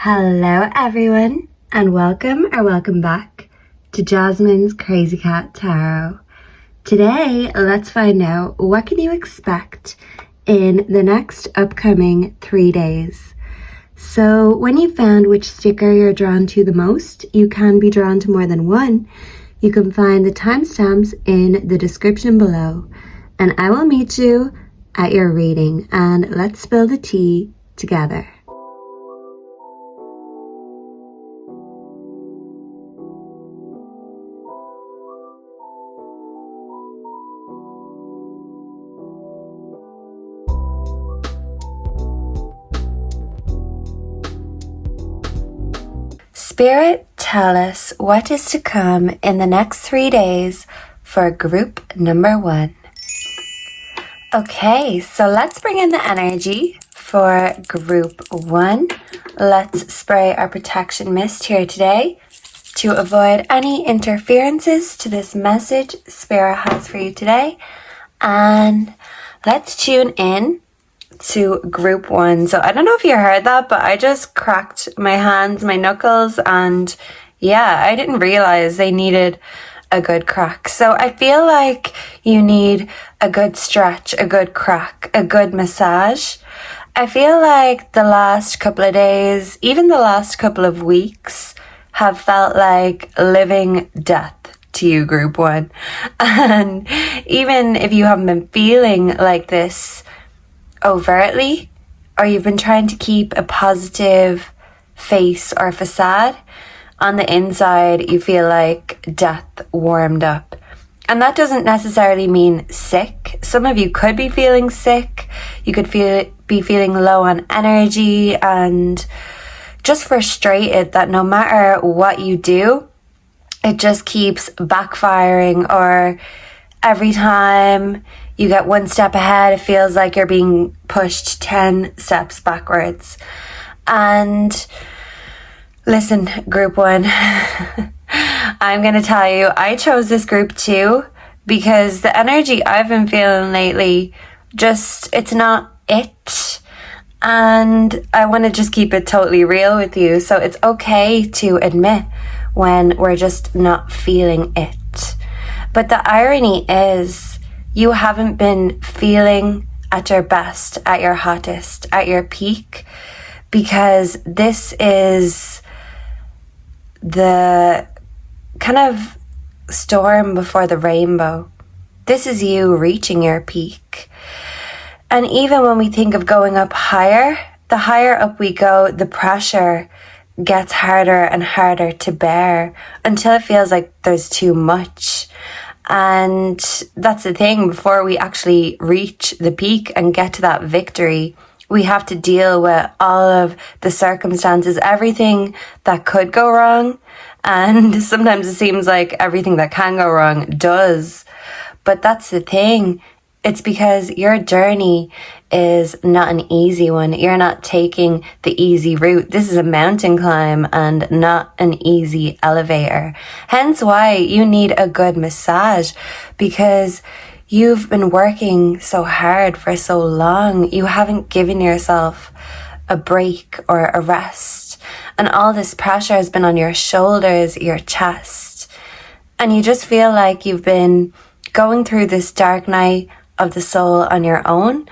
Hello everyone, and welcome back to Jasmine's Crazy Cat Tarot. Today, let's find out what can you expect in the next upcoming 3 days. So when you found which sticker you're drawn to the most, you can be drawn to more than one. You can find the timestamps in the description below, and I will meet you at your reading, and let's spill the tea together. Spirit, tell us what is to come in the next 3 days for group number 1. Okay, so let's bring in the energy for group 1. Let's spray our protection mist here today to avoid any interferences to this message Spirit has for you today. And let's tune in to group 1. So I don't know if you heard that, but I just cracked my hands, my knuckles, and yeah, I didn't realize they needed a good crack. So I feel like you need a good stretch, a good crack, a good massage. I feel like the last couple of days, even the last couple of weeks, have felt like living death to you, group 1. And even if you haven't been feeling like this overtly, or you've been trying to keep a positive face or facade, on the inside you feel like death warmed up. And that doesn't necessarily mean sick. Some of you could be feeling sick. You could be feeling low on energy and just frustrated that no matter what you do, it just keeps backfiring, or every time you get one step ahead, it feels like you're being pushed 10 steps backwards. And listen, group 1, I'm going to tell you, I chose this group too because the energy I've been feeling lately, it's not it. And I want to just keep it totally real with you. So it's okay to admit when we're just not feeling it. But the irony is, you haven't been feeling at your best, at your hottest, at your peak, because this is the kind of storm before the rainbow. This is you reaching your peak. And even when we think of going up higher, the higher up we go, the pressure gets harder and harder to bear until it feels like there's too much. And that's the thing, before we actually reach the peak and get to that victory, we have to deal with all of the circumstances, everything that could go wrong. And sometimes it seems like everything that can go wrong does. But that's the thing. It's because your journey is not an easy one. You're not taking the easy route. This is a mountain climb and not an easy elevator. Hence why you need a good massage, because you've been working so hard for so long. You haven't given yourself a break or a rest. And all this pressure has been on your shoulders, your chest. And you just feel like you've been going through this dark night of the soul on your own.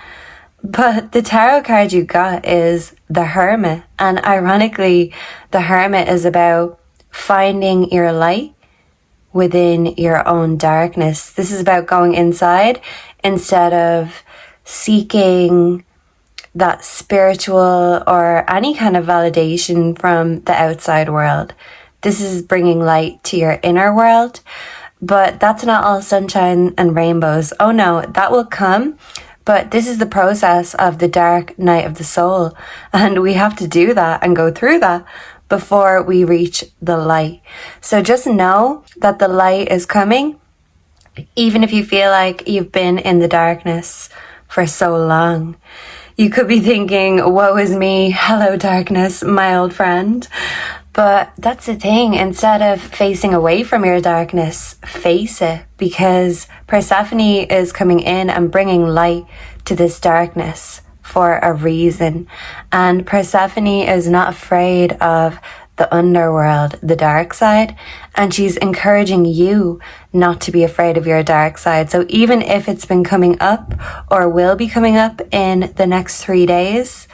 But the tarot card you got is the Hermit. And ironically, the Hermit is about finding your light within your own darkness. This is about going inside instead of seeking that spiritual or any kind of validation from the outside world. This is bringing light to your inner world. But that's not all sunshine and rainbows. Oh no, that will come. But this is the process of the dark night of the soul. And we have to do that and go through that before we reach the light. So just know that the light is coming, even if you feel like you've been in the darkness for so long. You could be thinking, woe is me, hello darkness, my old friend. But that's the thing, instead of facing away from your darkness, face it, because Persephone is coming in and bringing light to this darkness for a reason. And Persephone is not afraid of the underworld, the dark side, and she's encouraging you not to be afraid of your dark side. So even if it's been coming up or will be coming up in the next 3 days,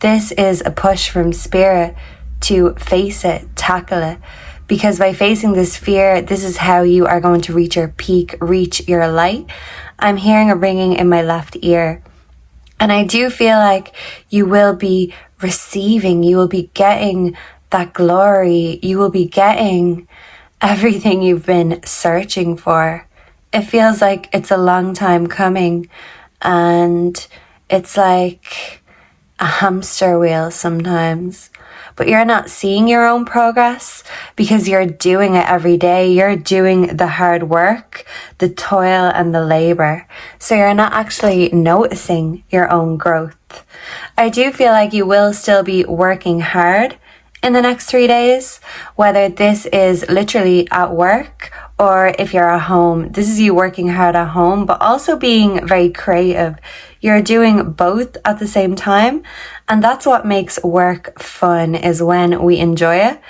this is a push from spirit to face it, tackle it. Because by facing this fear, this is how you are going to reach your peak, reach your light. I'm hearing a ringing in my left ear. And I do feel like you will be receiving, you will be getting that glory, you will be getting everything you've been searching for. It feels like it's a long time coming, and it's like a hamster wheel sometimes. But you're not seeing your own progress because you're doing it every day. You're doing the hard work, the toil and the labor. So you're not actually noticing your own growth. I do feel like you will still be working hard in the next 3 days, whether this is literally at work or if you're at home. This is you working hard at home, but also being very creative. You're doing both at the same time. And that's what makes work fun, is when we enjoy it.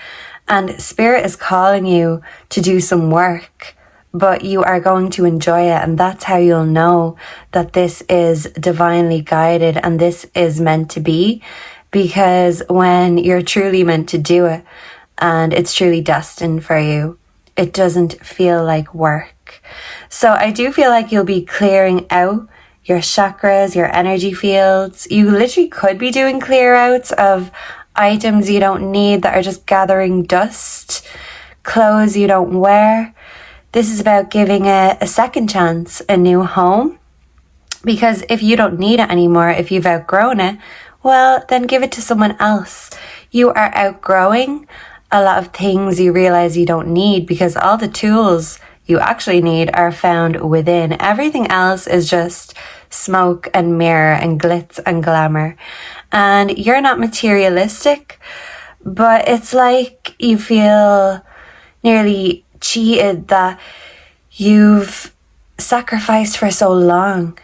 And spirit is calling you to do some work, but you are going to enjoy it. And that's how you'll know that this is divinely guided and this is meant to be. Because when you're truly meant to do it and it's truly destined for you, it doesn't feel like work. So I do feel like you'll be clearing out your chakras, your energy fields. You literally could be doing clear outs of items you don't need that are just gathering dust, clothes you don't wear. This is about giving it a second chance, a new home. Because if you don't need it anymore, if you've outgrown it, well, then give it to someone else. You are outgrowing a lot of things you realize you don't need, because all the tools you actually need are found within. Everything else is just smoke and mirror and glitz and glamour. And you're not materialistic, but it's like you feel nearly cheated that you've sacrificed for so long.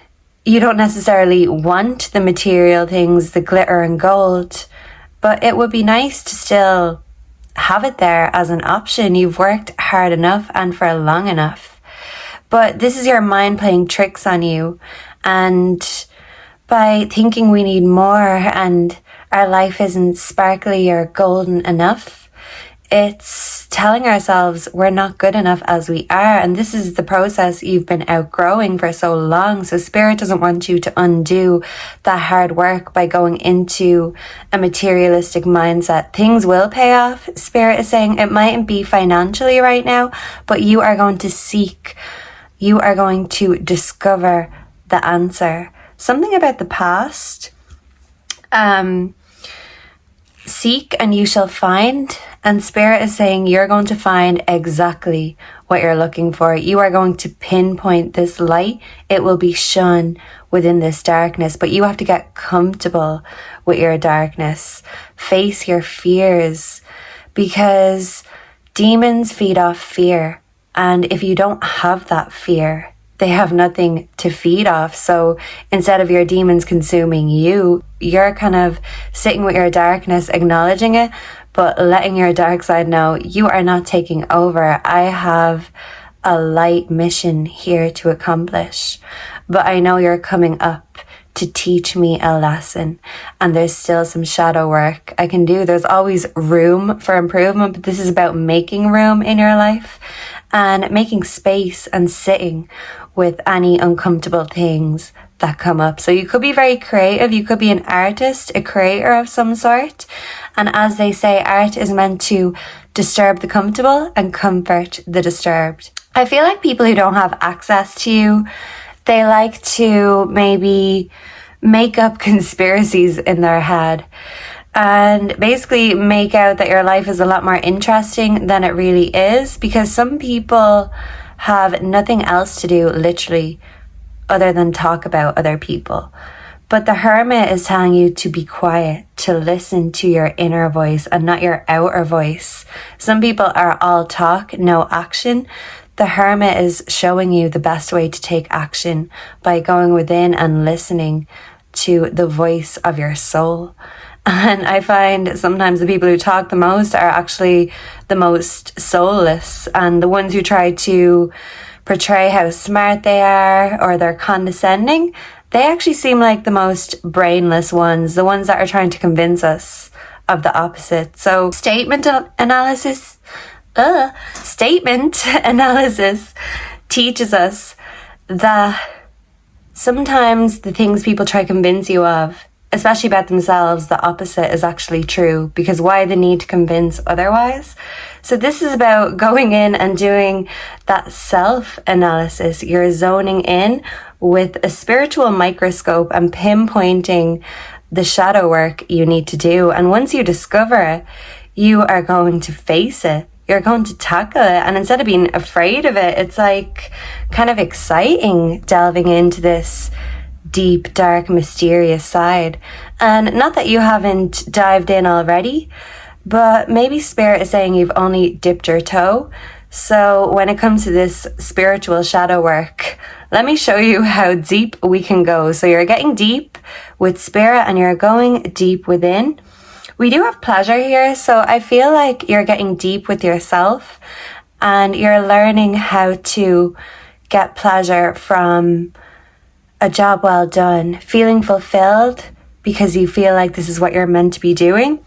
You don't necessarily want the material things, the glitter and gold, but it would be nice to still have it there as an option. You've worked hard enough and for long enough. But this is your mind playing tricks on you. And by thinking we need more and our life isn't sparkly or golden enough, it's telling ourselves we're not good enough as we are. And this is the process you've been outgrowing for so long. So spirit doesn't want you to undo that hard work by going into a materialistic mindset. Things will pay off. Spirit is saying it mightn't be financially right now, but you are going to seek, you are going to discover the answer. Something about the past. Seek and you shall find. And spirit is saying you're going to find exactly what you're looking for. You are going to pinpoint this light. It will be shone within this darkness, but you have to get comfortable with your darkness. Face your fears, because demons feed off fear. And if you don't have that fear, they have nothing to feed off. So instead of your demons consuming you, you're kind of sitting with your darkness, acknowledging it, but letting your dark side know you are not taking over. I have a light mission here to accomplish, but I know you're coming up to teach me a lesson, and there's still some shadow work I can do. There's always room for improvement, but this is about making room in your life and making space and sitting with any uncomfortable things that come up. So you could be very creative. You could be an artist, a creator of some sort. And as they say, art is meant to disturb the comfortable and comfort the disturbed. I feel like people who don't have access to you, they like to maybe make up conspiracies in their head and basically make out that your life is a lot more interesting than it really is, because some people have nothing else to do, literally, other than talk about other people. But the hermit is telling you to be quiet, to listen to your inner voice and not your outer voice. Some people are all talk, no action. The hermit is showing you the best way to take action by going within and listening to the voice of your soul. And I find sometimes the people who talk the most are actually the most soulless, and the ones who try to portray how smart they are or they're condescending, they actually seem like the most brainless ones, the ones that are trying to convince us of the opposite. So statement analysis teaches us that sometimes the things people try to convince you of, especially about themselves, the opposite is actually true, because why the need to convince otherwise? So this is about going in and doing that self-analysis. You're zoning in with a spiritual microscope and pinpointing the shadow work you need to do. And once you discover it, you are going to face it. You're going to tackle it. And instead of being afraid of it, it's like kind of exciting delving into this deep, dark, mysterious side. And not that you haven't dived in already, but maybe Spirit is saying you've only dipped your toe. So when it comes to this spiritual shadow work, let me show you how deep we can go. So you're getting deep with Spirit and you're going deep within. We do have pleasure here, so I feel like you're getting deep with yourself and you're learning how to get pleasure from a job well done, feeling fulfilled because you feel like this is what you're meant to be doing.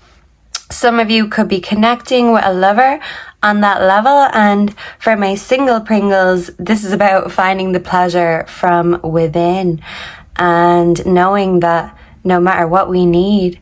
Some of you could be connecting with a lover on that level, and for my single Pringles, this is about finding the pleasure from within and knowing that no matter what we need,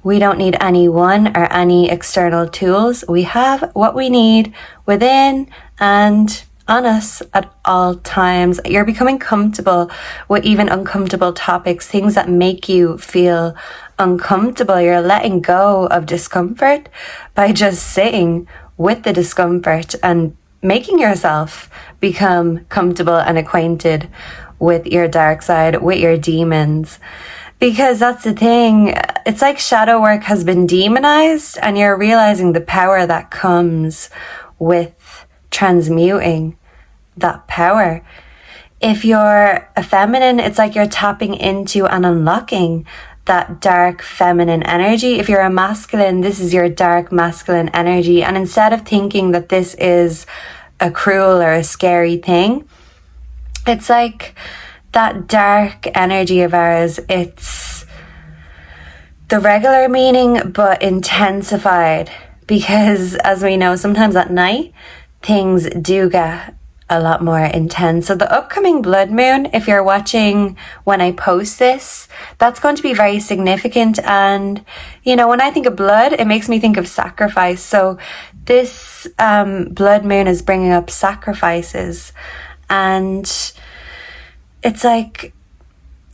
we don't need anyone or any external tools. We have what we need within and on us at all times. You're becoming comfortable with even uncomfortable topics, things that make you feel uncomfortable. You're letting go of discomfort by just sitting with the discomfort and making yourself become comfortable and acquainted with your dark side, with your demons. Because that's the thing, it's like shadow work has been demonized and you're realizing the power that comes with transmuting that power. If you're a feminine, it's like you're tapping into and unlocking that dark feminine energy. If you're a masculine, this is your dark masculine energy. And instead of thinking that this is a cruel or a scary thing, it's like that dark energy of ours, it's the regular meaning but intensified, because as we know, sometimes at night things do get a lot more intense. So the upcoming blood moon, if you're watching when I post this, that's going to be very significant. And you know, when I think of blood, it makes me think of sacrifice. So this blood moon is bringing up sacrifices, and it's like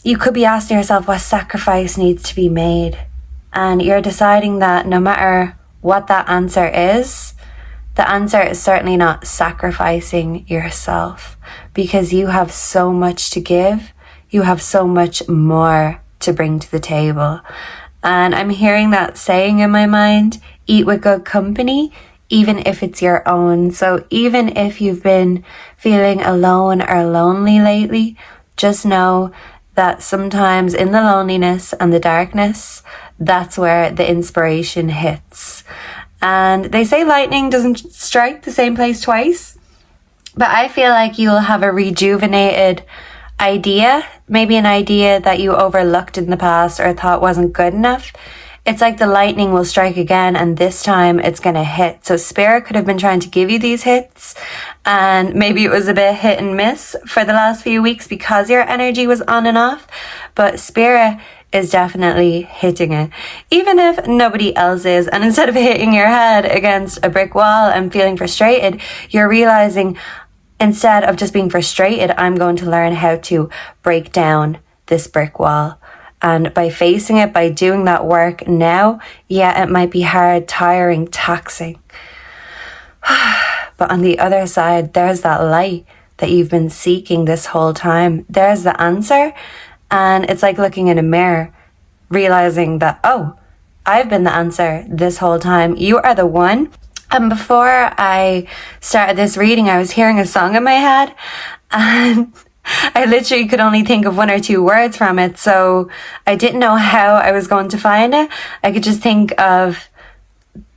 you could be asking yourself what sacrifice needs to be made, and you're deciding that no matter what that answer is, the answer is certainly not sacrificing yourself, because you have so much to give. You have so much more to bring to the table. And I'm hearing that saying in my mind, eat with good company, even if it's your own. So even if you've been feeling alone or lonely lately, just know that sometimes in the loneliness and the darkness, that's where the inspiration hits. And they say lightning doesn't strike the same place twice, but I feel like you'll have a rejuvenated idea, maybe an idea that you overlooked in the past or thought wasn't good enough. It's like the lightning will strike again, and this time it's going to hit. So Spirit could have been trying to give you these hits, and maybe it was a bit hit and miss for the last few weeks because your energy was on and off, but Spirit is definitely hitting it, even if nobody else is. And instead of hitting your head against a brick wall and feeling frustrated, you're realizing, instead of just being frustrated, I'm going to learn how to break down this brick wall. And by facing it, by doing that work now, yeah, it might be hard, tiring, taxing. But on the other side, there's that light that you've been seeking this whole time. There's the answer. And it's like looking in a mirror, realizing that, oh, I've been the answer this whole time. You are the one. And before I started this reading, I was hearing a song in my head, and I literally could only think of 1 or 2 words from it, so I didn't know how I was going to find it. I could just think of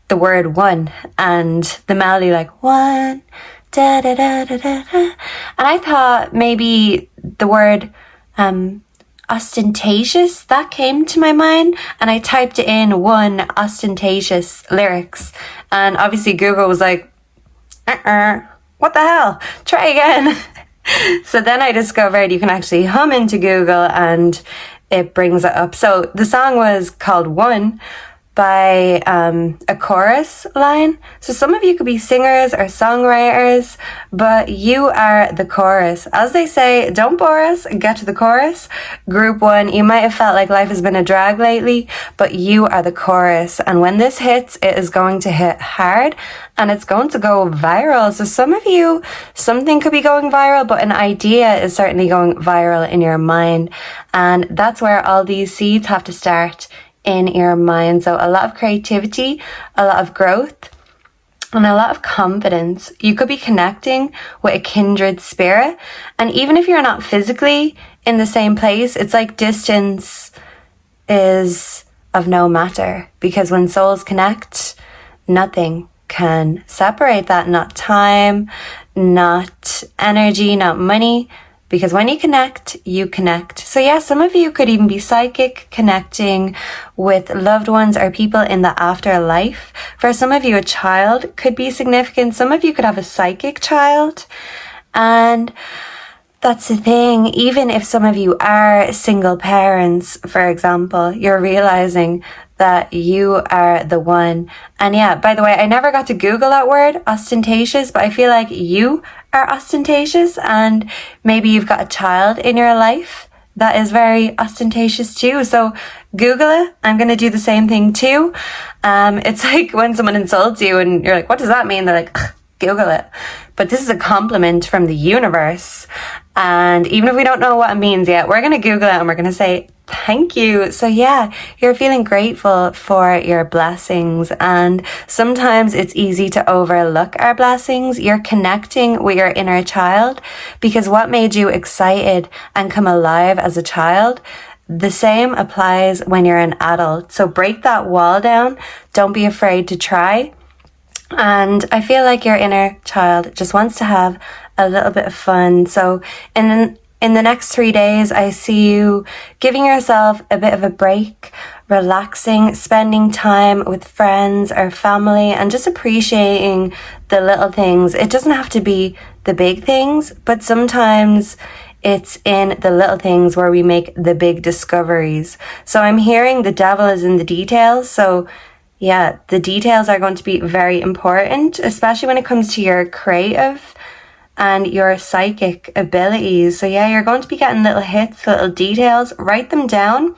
the word one and the melody, like one, da da da da da da. And I thought maybe the word ostentatious, that came to my mind, and I typed in one ostentatious lyrics, and obviously Google was like, what the hell? Try again. So then I discovered you can actually hum into Google and it brings it up. So the song was called One by a chorus line. So some of you could be singers or songwriters, but you are the chorus. As they say, don't bore us, get to the chorus. Group 1, you might have felt like life has been a drag lately, but you are the chorus. And when this hits, it is going to hit hard and it's going to go viral. So some of you, something could be going viral, but an idea is certainly going viral in your mind. And that's where all these seeds have to start, in your mind. So a lot of creativity, a lot of growth, and a lot of confidence. You could be connecting with a kindred spirit. And even if you're not physically in the same place, it's like distance is of no matter. Because when souls connect, nothing can separate that. Not time, not energy, not money. Because when you connect, you connect. So yeah, some of you could even be psychic, connecting with loved ones or people in the afterlife. For some of you, a child could be significant. Some of you could have a psychic child. And that's the thing. Even if some of you are single parents, for example, you're realizing that you are the one. And yeah, by the way, I never got to Google that word, ostentatious, but I feel like you are ostentatious, and maybe you've got a child in your life that is very ostentatious too. So Google it. I'm going to do the same thing too. It's like when someone insults you and you're like, what does that mean? They're like, Google it. But this is a compliment from the universe. And even if we don't know what it means yet, we're going to Google it and we're going to say, thank you. So yeah, you're feeling grateful for your blessings, and sometimes it's easy to overlook our blessings. You're connecting with your inner child, because what made you excited and come alive as a child, the same applies when you're an adult. So break that wall down. Don't be afraid to try. And I feel like your inner child just wants to have a little bit of fun. So in the next 3 days, I see you giving yourself a bit of a break, relaxing, spending time with friends or family, and just appreciating the little things. It doesn't have to be the big things, but sometimes it's in the little things where we make the big discoveries. So I'm hearing the devil is in the details. So yeah, the details are going to be very important, especially when it comes to your creative and your psychic abilities. So yeah, you're going to be getting little hits, little details. Write them down,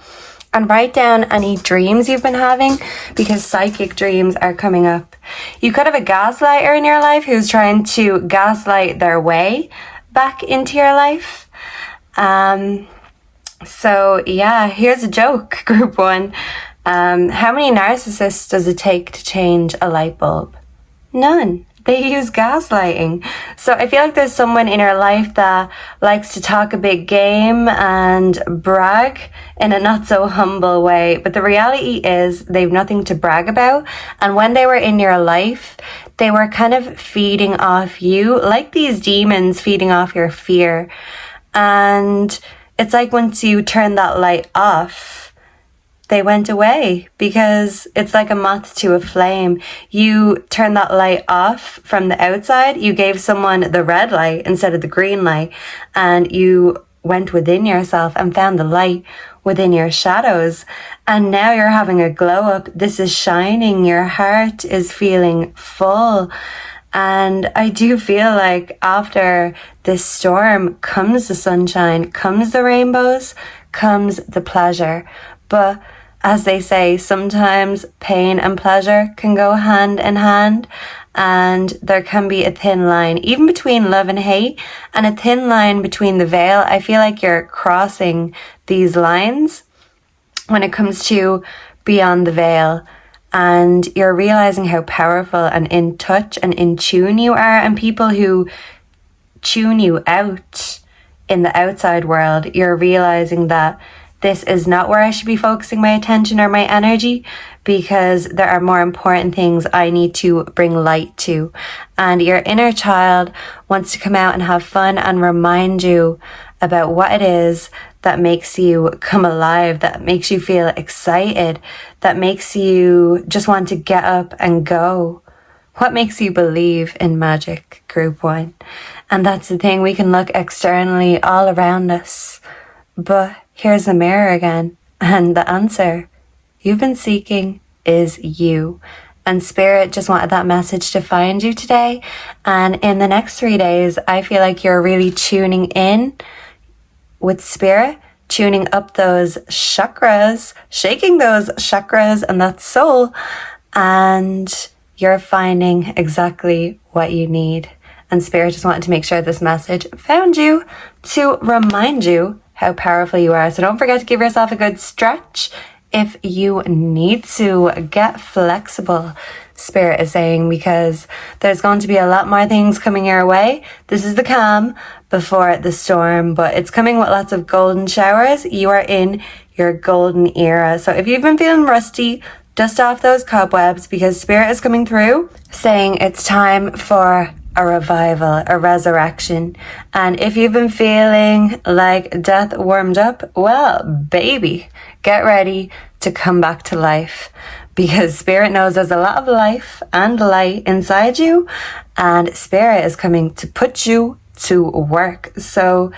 and write down any dreams you've been having, because psychic dreams are coming up. You could have a gaslighter in your life who's trying to gaslight their way back into your life. So yeah, here's a joke, group 1. How many narcissists does it take to change a light bulb? None. They use gaslighting. So I feel like there's someone in your life that likes to talk a big game and brag in a not so humble way. But the reality is they've nothing to brag about. And when they were in your life, they were kind of feeding off you, like these demons feeding off your fear. And it's like once you turn that light off, they went away, because it's like a moth to a flame. You turn that light off from the outside. You gave someone the red light instead of the green light, and you went within yourself and found the light within your shadows. And now you're having a glow up. This is shining. Your heart is feeling full. And I do feel like after this storm comes the sunshine, comes the rainbows, comes the pleasure. But as they say, sometimes pain and pleasure can go hand in hand, and there can be a thin line, even between love and hate, and a thin line between the veil. I feel like you're crossing these lines when it comes to beyond the veil, and you're realizing how powerful and in touch and in tune you are, and people who tune you out in the outside world, you're realizing that this is not where I should be focusing my attention or my energy, because there are more important things I need to bring light to. And your inner child wants to come out and have fun and remind you about what it is that makes you come alive, that makes you feel excited, that makes you just want to get up and go. What makes you believe in magic, Group 1? And that's the thing, we can look externally all around us, but here's the mirror again, and the answer you've been seeking is you. And Spirit just wanted that message to find you today. And in the next 3 days, I feel like you're really tuning in with Spirit, tuning up those chakras, shaking those chakras and that soul, and you're finding exactly what you need. And Spirit just wanted to make sure this message found you to remind you how powerful you are. So don't forget to give yourself a good stretch if you need to. Get flexible, Spirit is saying, because there's going to be a lot more things coming your way. This is the calm before the storm, but it's coming with lots of golden showers. You are in your golden era. So if you've been feeling rusty, dust off those cobwebs, because Spirit is coming through saying it's time for a revival, a resurrection. And if you've been feeling like death warmed up, well, baby, get ready to come back to life, because Spirit knows there's a lot of life and light inside you, and Spirit is coming to put you to work. So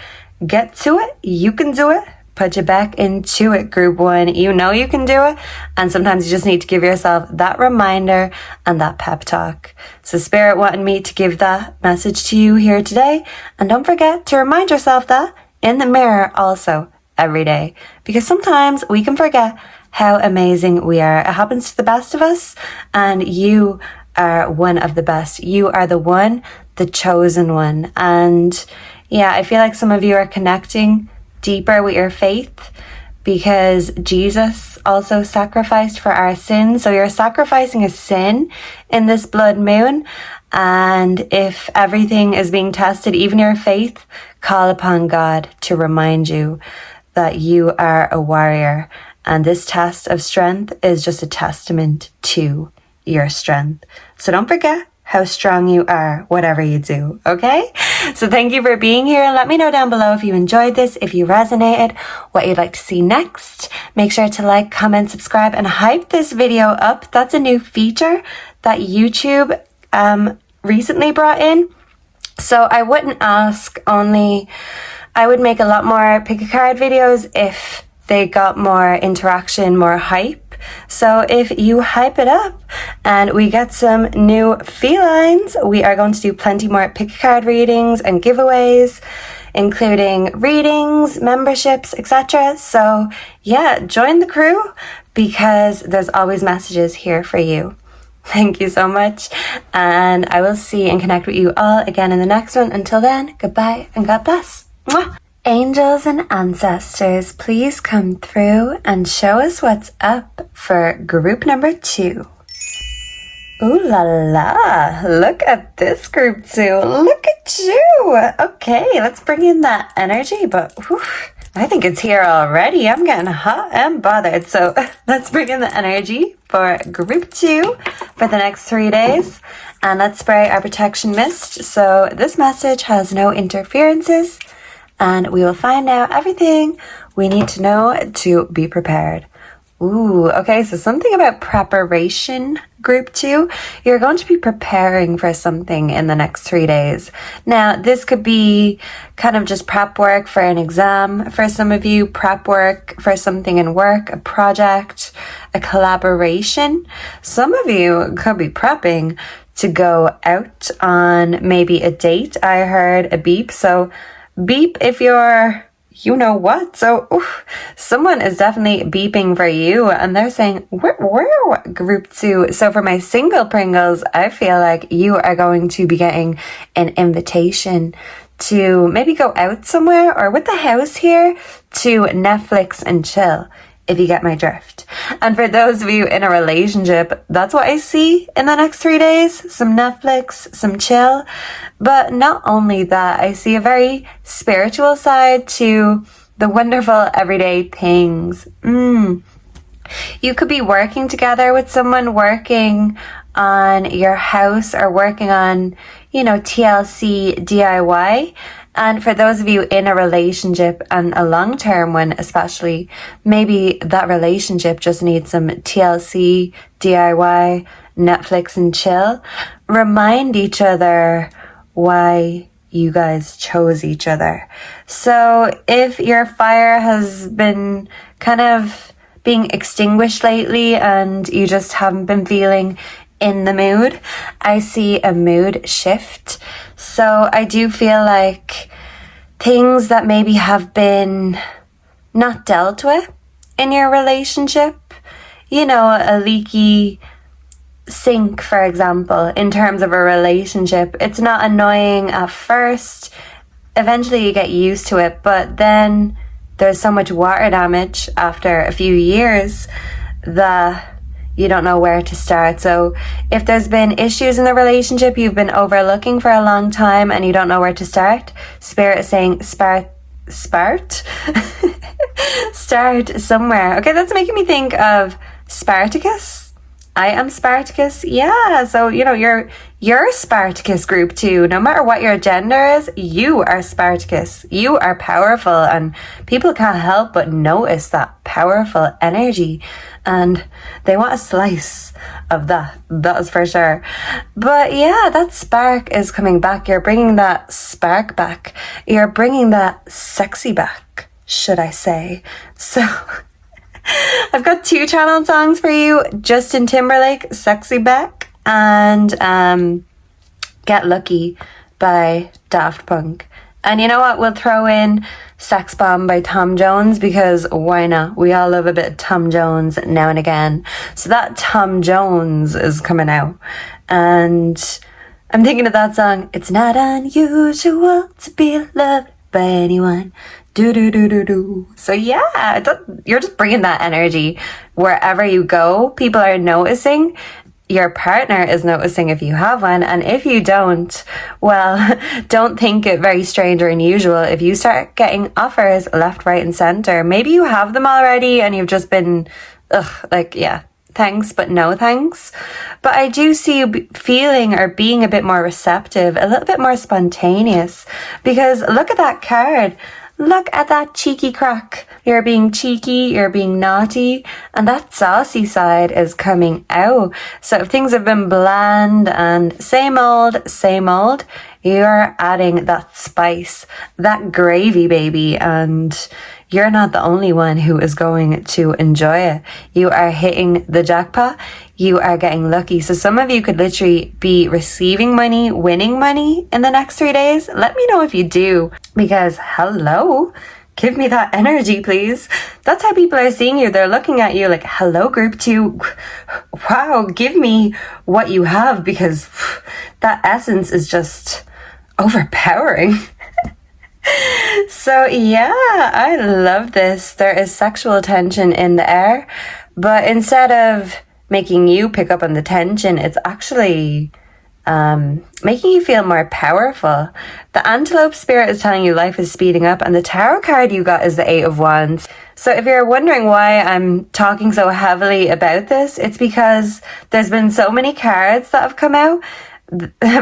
get to it. You can do it. Put your back into it, Group 1. You know you can do it. And sometimes you just need to give yourself that reminder and that pep talk. So Spirit wanted me to give that message to you here today. And don't forget to remind yourself that in the mirror also every day. Because sometimes we can forget how amazing we are. It happens to the best of us. And you are one of the best. You are the one, the chosen one. And yeah, I feel like some of you are connecting deeper with your faith, because Jesus also sacrificed for our sins. So you're sacrificing a sin in this blood moon. And if everything is being tested, even your faith, call upon God to remind you that you are a warrior. And this test of strength is just a testament to your strength. So don't forget how strong you are, whatever you do, okay? So thank you for being here. Let me know down below if you enjoyed this, if you resonated, what you'd like to see next. Make sure to like, comment, subscribe, and hype this video up. That's a new feature that YouTube recently brought in. So I wouldn't ask only, I would make a lot more pick-a-card videos if they got more interaction, more hype. So if you hype it up and we get some new felines, we are going to do plenty more pick-a-card readings and giveaways, including readings, memberships, etc. So yeah, join the crew, because there's always messages here for you. Thank you so much, and I will see and connect with you all again in the next one. Until then, goodbye and God bless. Mwah! Angels and ancestors, please come through and show us what's up for group number 2. Ooh la la, look at this group 2. Look at you. Okay, let's bring in that energy, but whew, I think it's here already. I'm getting hot and bothered. So let's bring in the energy for group 2 for the next 3 days. And let's spray our protection mist. So this message has no interferences, and we will find out everything we need to know to be prepared. Ooh, okay, so something about preparation, group 2. You're going to be preparing for something in the next 3 days. Now, this could be kind of just prep work for an exam for some of you, prep work for something in work, a project, a collaboration. Some of you could be prepping to go out on maybe a date. I heard a beep, so beep if you're you know what. So someone is definitely beeping for you, and they're saying where group 2. So for my single Pringles, I feel like you are going to be getting an invitation to maybe go out somewhere, or with the house here, to Netflix and chill. if you get my drift. And for those of you in a relationship, that's what I see in the next 3 days. Some Netflix, some chill. But not only that, I see a very spiritual side to the wonderful everyday things. You could be working together with someone, working on your house or working on, TLC DIY. And for those of you in a relationship, and a long-term one especially, maybe that relationship just needs some TLC, DIY, Netflix and chill. Remind each other why you guys chose each other. So if your fire has been kind of being extinguished lately and you just haven't been feeling in the mood, I see a mood shift. So I do feel like things that maybe have been not dealt with in your relationship, a leaky sink, for example, in terms of a relationship, it's not annoying at first. Eventually you get used to it, but then there's so much water damage after a few years that you don't know where to start. So if there's been issues in the relationship you've been overlooking for a long time and you don't know where to start, Spirit is saying start somewhere. Okay, that's making me think of Spartacus. I am Spartacus. Yeah, so you're Spartacus group too. No matter what your gender is, you are Spartacus. You are powerful, and people can't help but notice that powerful energy, and they want a slice of that. That is for sure. But yeah, that spark is coming back. You're bringing that spark back. You're bringing that sexy back, should I say. So I've got 2 channel songs for you. Justin Timberlake, Sexy Back, and Get Lucky by Daft Punk. And you know what? We'll throw in Sex Bomb by Tom Jones, because why not? We all love a bit of Tom Jones now and again. So that Tom Jones is coming out. And I'm thinking of that song. It's not unusual to be loved by anyone. Do. So yeah, you're just bringing that energy wherever you go. People are noticing. Your partner is noticing if you have one. And if you don't, well, don't think it very strange or unusual if you start getting offers left, right and center. Maybe you have them already and you've just been, thanks, but no thanks. But I do see you feeling or being a bit more receptive, a little bit more spontaneous, because look at that card. Look at that cheeky crack. You're being cheeky, you're being naughty, and that saucy side is coming out. So if things have been bland and same old, you're adding that spice, that gravy, baby, and you're not the only one who is going to enjoy it. You are hitting the jackpot. You are getting lucky. So some of you could literally be receiving money, winning money in the next 3 days. Let me know if you do, because hello, give me that energy, please. That's how people are seeing you. They're looking at you like, hello, group 2. Wow, give me what you have, because that essence is just overpowering. So yeah, I love this. There is sexual tension in the air, but instead of making you pick up on the tension, it's actually making you feel more powerful. The antelope spirit is telling you life is speeding up, and the tarot card you got is the 8 of Wands. So if you're wondering why I'm talking so heavily about this, it's because there's been so many cards that have come out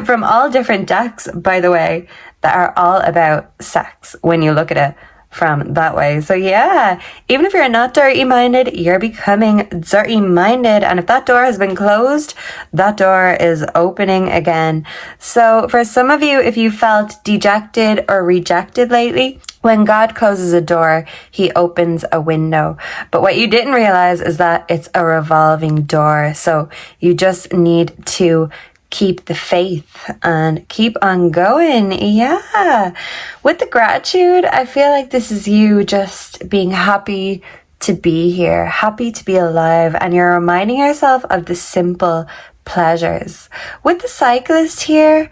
from all different decks, by the way, that are all about sex when you look at it from that way. So yeah, even if you're not dirty minded, you're becoming dirty minded, and if that door has been closed, that door is opening again. So for some of you, if you felt dejected or rejected lately, when God closes a door, he opens a window. But what you didn't realize is that it's a revolving door. So you just need to keep the faith and keep on going. Yeah. With the gratitude, I feel like this is you just being happy to be here, happy to be alive, and you're reminding yourself of the simple pleasures. With the cyclist here,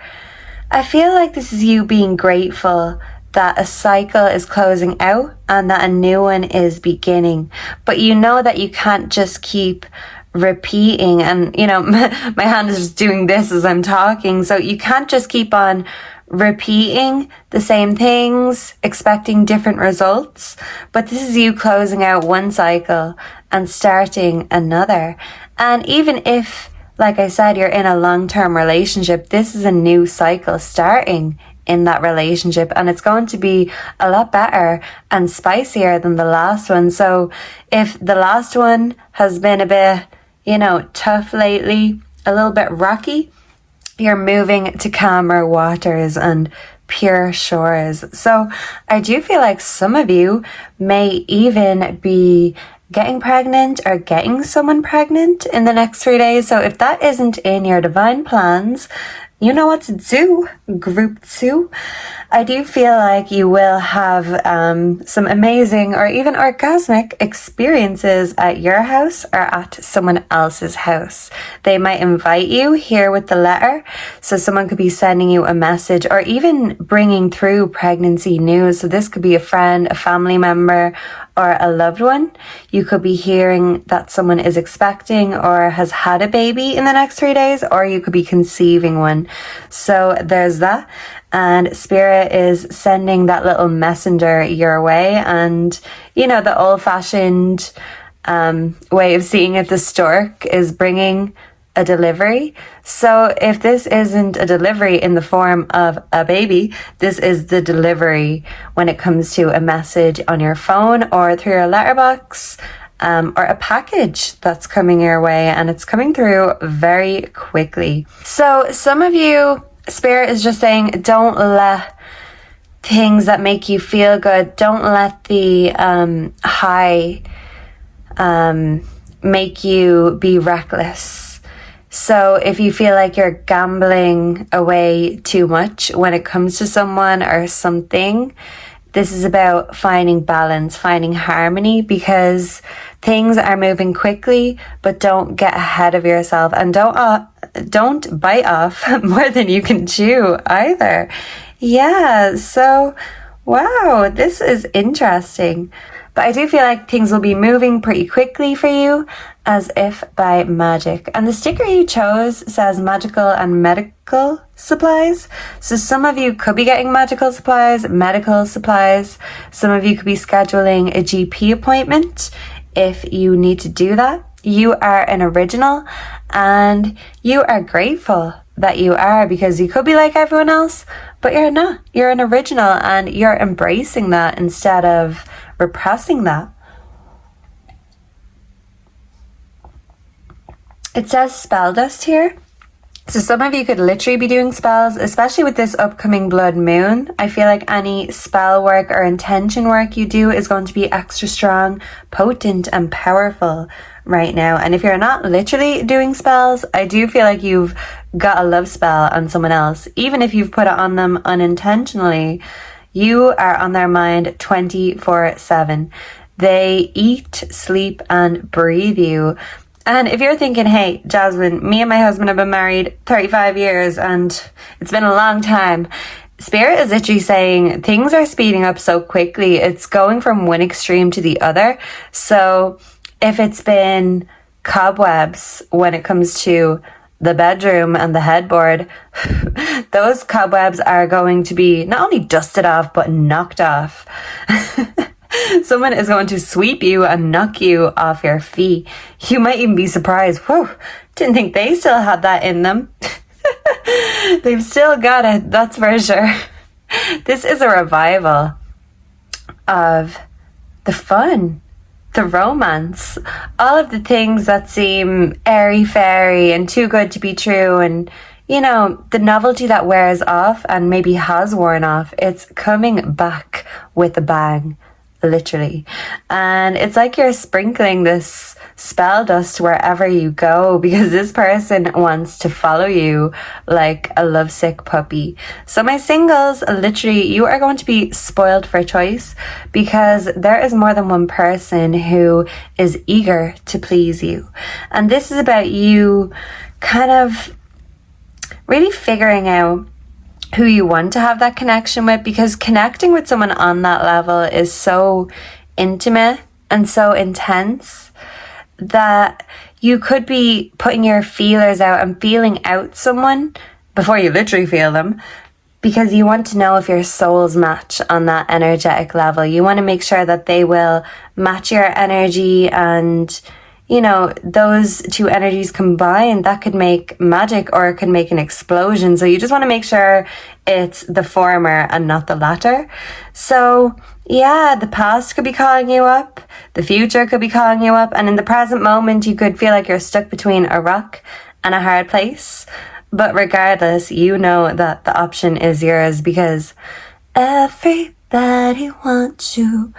I feel like this is you being grateful that a cycle is closing out and that a new one is beginning. But you know that you can't just keep repeating, and my hand is just doing this as I'm talking, so you can't just keep on repeating the same things, expecting different results. But this is you closing out one cycle and starting another. And even if, like I said, you're in a long-term relationship, this is a new cycle starting in that relationship, and it's going to be a lot better and spicier than the last one. So if the last one has been a bit, tough lately, a little bit rocky, you're moving to calmer waters and pure shores. So I do feel like some of you may even be getting pregnant or getting someone pregnant in the next 3 days. So if that isn't in your divine plans, you know what to do, group 2. I do feel like you will have some amazing or even orgasmic experiences at your house or at someone else's house. They might invite you here with the letter. So someone could be sending you a message or even bringing through pregnancy news. So this could be a friend, a family member, or a loved one. You could be hearing that someone is expecting or has had a baby in the next 3 days, or you could be conceiving one. So there's that. And Spirit is sending that little messenger your way. And, the old-fashioned way of seeing it, the stork is bringing a delivery. So if this isn't a delivery in the form of a baby, this is the delivery when it comes to a message on your phone or through your letterbox, or a package that's coming your way, and it's coming through very quickly. So some of you, Spirit is just saying, don't let things that make you feel good, don't let the high make you be reckless. So if you feel like you're gambling away too much when it comes to someone or something, this is about finding balance, finding harmony, because things are moving quickly, but don't get ahead of yourself, and don't bite off more than you can chew either. Yeah, so wow, this is interesting. But I do feel like things will be moving pretty quickly for you, as if by magic. And the sticker you chose says magical and medical supplies. So some of you could be getting magical supplies, medical supplies. Some of you could be scheduling a GP appointment if you need to do that. You are an original, and you are grateful that you are, because you could be like everyone else, but you're not. You're an original, and you're embracing that instead of repressing that. It says spell dust here. So some of you could literally be doing spells, especially with this upcoming blood moon. I feel like any spell work or intention work you do is going to be extra strong, potent, and powerful right now. And if you're not literally doing spells, I do feel like you've got a love spell on someone else. Even if you've put it on them unintentionally, you are on their mind 24/7. They eat, sleep, and breathe you. And if you're thinking, hey, Jasmine, me and my husband have been married 35 years and it's been a long time, Spirit is literally saying things are speeding up so quickly. It's going from one extreme to the other. So if it's been cobwebs when it comes to the bedroom and the headboard, those cobwebs are going to be not only dusted off, but knocked off. Someone is going to sweep you and knock you off your feet. You might even be surprised. Whoa, didn't think they still had that in them. They've still got it, that's for sure. This is a revival of the fun, the romance, all of the things that seem airy-fairy and too good to be true, and the novelty that wears off and maybe has worn off. It's coming back with a bang, literally. And it's like you're sprinkling this spell dust wherever you go, because this person wants to follow you like a lovesick puppy. So my singles, literally, you are going to be spoiled for choice, because there is more than one person who is eager to please you. And this is about you kind of really figuring out who you want to have that connection with, because connecting with someone on that level is so intimate and so intense that you could be putting your feelers out and feeling out someone before you literally feel them, because you want to know if your souls match on that energetic level. You want to make sure that they will match your energy, and those two energies combined, that could make magic, or it could make an explosion. So you just want to make sure it's the former and not the latter. So yeah, the past could be calling you up, the future could be calling you up, and in the present moment you could feel like you're stuck between a rock and a hard place. But regardless, you know that the option is yours, because everybody wants you,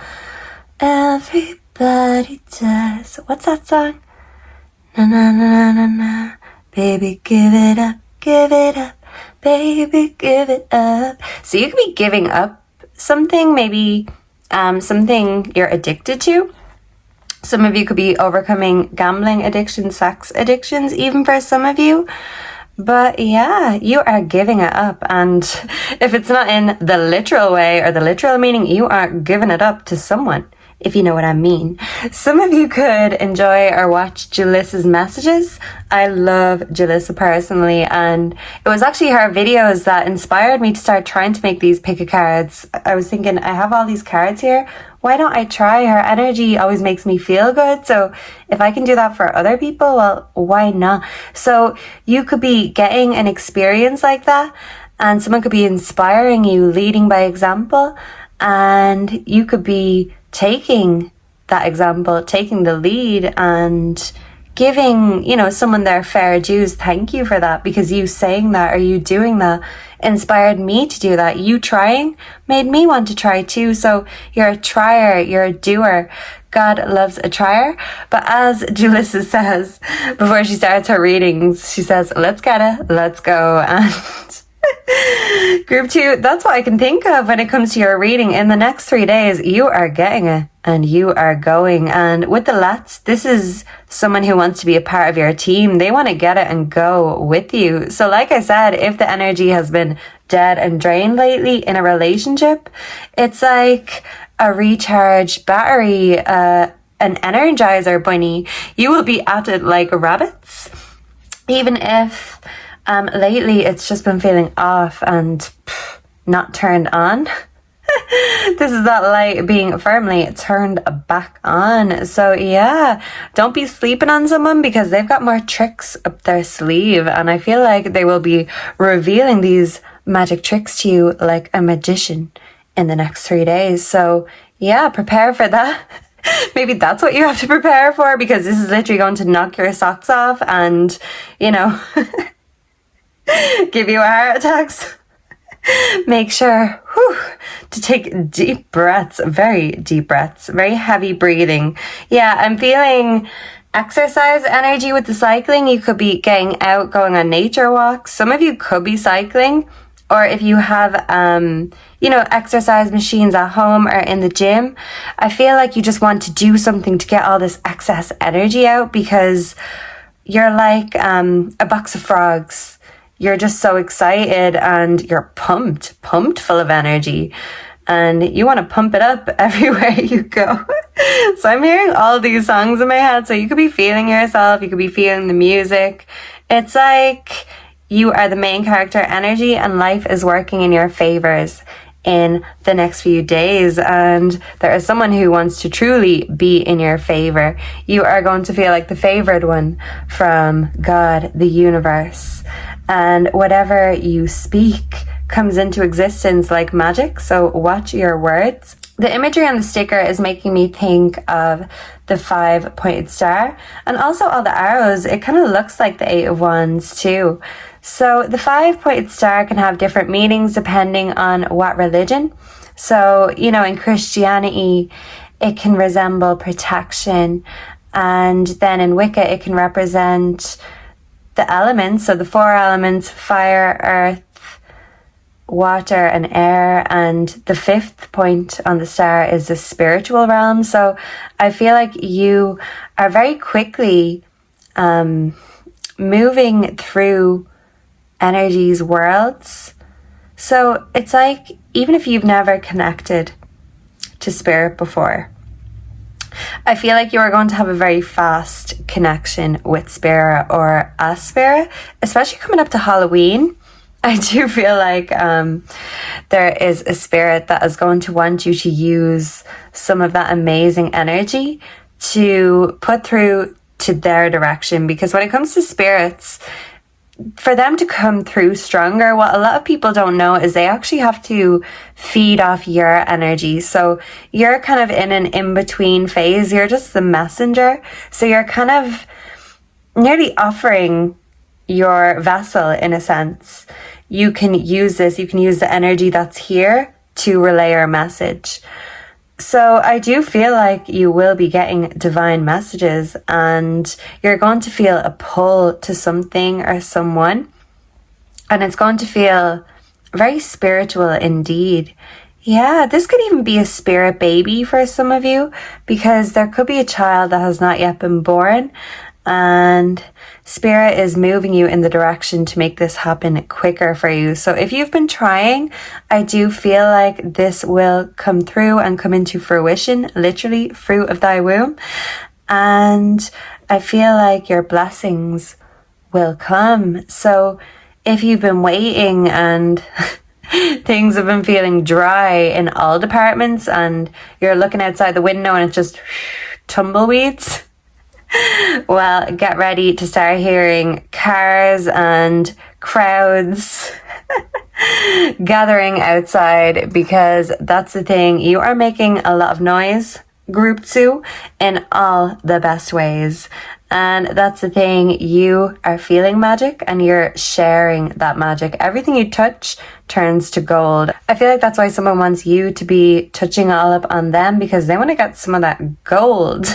everybody does. What's that song? Na na na na na, baby give it up, baby give it up. So you could be giving up something, maybe something you're addicted to. Some of you could be overcoming gambling addictions, sex addictions, even for some of you. But yeah, you are giving it up. And if it's not in the literal way or the literal meaning, you are giving it up to someone, if you know what I mean. Some of you could enjoy or watch Jalissa's messages. I love Jalissa personally, and it was actually her videos that inspired me to start trying to make these pick-a-cards. I was thinking, I have all these cards here, why don't I try? Her energy always makes me feel good, so if I can do that for other people, well, why not? So you could be getting an experience like that, and someone could be inspiring you, leading by example, and you could be taking that example, taking the lead, and giving, someone their fair dues. Thank you for that, because you saying that or you doing that inspired me to do that. You trying made me want to try too. So you're a trier, you're a doer. God loves a trier. But as Julissa says before she starts her readings, she says, let's get it, let's go. And group 2, that's what I can think of when it comes to your reading. In the next 3 days, you are getting it and you are going. And with the let's, this is someone who wants to be a part of your team. They want to get it and go with you. So like I said, if the energy has been dead and drained lately in a relationship, it's like a recharge battery, an energizer bunny. You will be at it like rabbits. Even if lately it's just been feeling off and not turned on. This is that light being firmly turned back on. So yeah, don't be sleeping on someone, because they've got more tricks up their sleeve, and I feel like they will be revealing these magic tricks to you like a magician in the next 3 days. So yeah, prepare for that. Maybe that's what you have to prepare for, because this is literally going to knock your socks off and, give you a heart attacks. Make sure to take deep breaths, very deep breaths, very heavy breathing. Yeah, I'm feeling exercise energy with the cycling. You could be getting out, going on nature walks. Some of you could be cycling, or if you have, exercise machines at home or in the gym, I feel like you just want to do something to get all this excess energy out, because you're like a box of frogs. You're just so excited and you're pumped full of energy, and you want to pump it up everywhere you go. So I'm hearing all these songs in my head. So you could be feeling yourself, you could be feeling the music. It's like you are the main character energy, and life is working in your favors in the next few days, and there is someone who wants to truly be in your favor. You are going to feel like the favored one from God, the universe, and whatever you speak comes into existence like magic. So watch your words. The imagery on the sticker is making me think of the 5-pointed star, and also all the arrows. It kind of looks like the 8 of Wands too. So the 5-pointed star can have different meanings depending on what religion. So, in Christianity, it can resemble protection. And then in Wicca, it can represent the elements. So the 4 elements: fire, earth, water, and air. And the 5th point on the star is the spiritual realm. So I feel like you are very quickly moving through energy's worlds. So it's like, even if you've never connected to spirit before, I feel like you are going to have a very fast connection with spirit or a spirit, especially coming up to Halloween. I do feel like there is a spirit that is going to want you to use some of that amazing energy to put through to their direction. Because when it comes to spirits, for them to come through stronger, what a lot of people don't know is they actually have to feed off your energy. So you're kind of in an in-between phase. You're just the messenger. So you're kind of nearly offering your vessel in a sense. You can use this, you can use the energy that's here to relay your message. So I do feel like you will be getting divine messages, and you're going to feel a pull to something or someone, and it's going to feel very spiritual indeed. Yeah, this could even be a spirit baby for some of you, because there could be a child that has not yet been born, and spirit is moving you in the direction to make this happen quicker for you. So if you've been trying, I do feel like this will come through and come into fruition, literally fruit of thy womb. And I feel like your blessings will come. So if you've been waiting and things have been feeling dry in all departments, and you're looking outside the window and it's just tumbleweeds, well, get ready to start hearing cars and crowds gathering outside, because that's the thing. You are making a lot of noise, group 2, in all the best ways. And that's the thing. You are feeling magic and you're sharing that magic. Everything you touch turns to gold. I feel like that's why someone wants you to be touching all up on them, because they want to get some of that gold.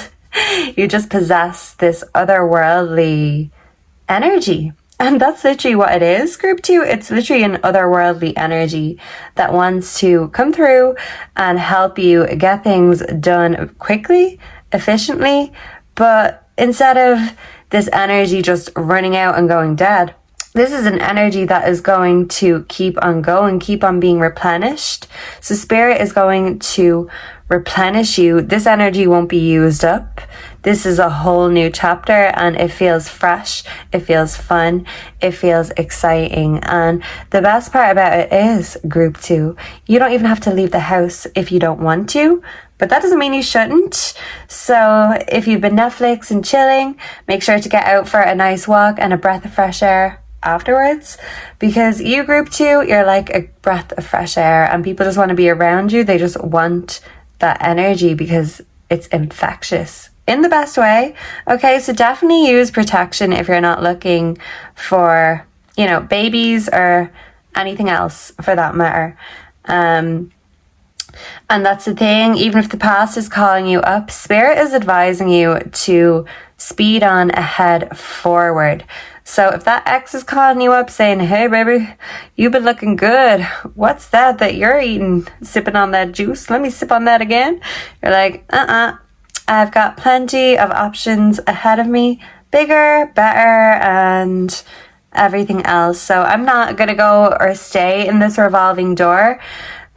You just possess this otherworldly energy. And that's literally what it is, group 2. It's literally an otherworldly energy that wants to come through and help you get things done quickly, efficiently. But instead of this energy just running out and going dead, this is an energy that is going to keep on going, keep on being replenished. So spirit is going to replenish you. This energy won't be used up. This is a whole new chapter, and it feels fresh, it feels fun, it feels exciting. And the best part about it is, group 2, you don't even have to leave the house if you don't want to, but that doesn't mean you shouldn't. So if you've been Netflix and chilling, make sure to get out for a nice walk and a breath of fresh air afterwards, because you, group 2, you're like a breath of fresh air, and people just want to be around you. They just want that energy because it's infectious in the best way. Okay, so definitely use protection if you're not looking for, babies or anything else for that matter. And that's the thing. Even if the past is calling you up, spirit is advising you to speed on ahead forward. So if that ex is calling you up saying, hey baby, you've been looking good, what's that you're eating, sipping on that juice, let me sip on that again, you're like, I've got plenty of options ahead of me, bigger, better, and everything else. So I'm not gonna go or stay in this revolving door.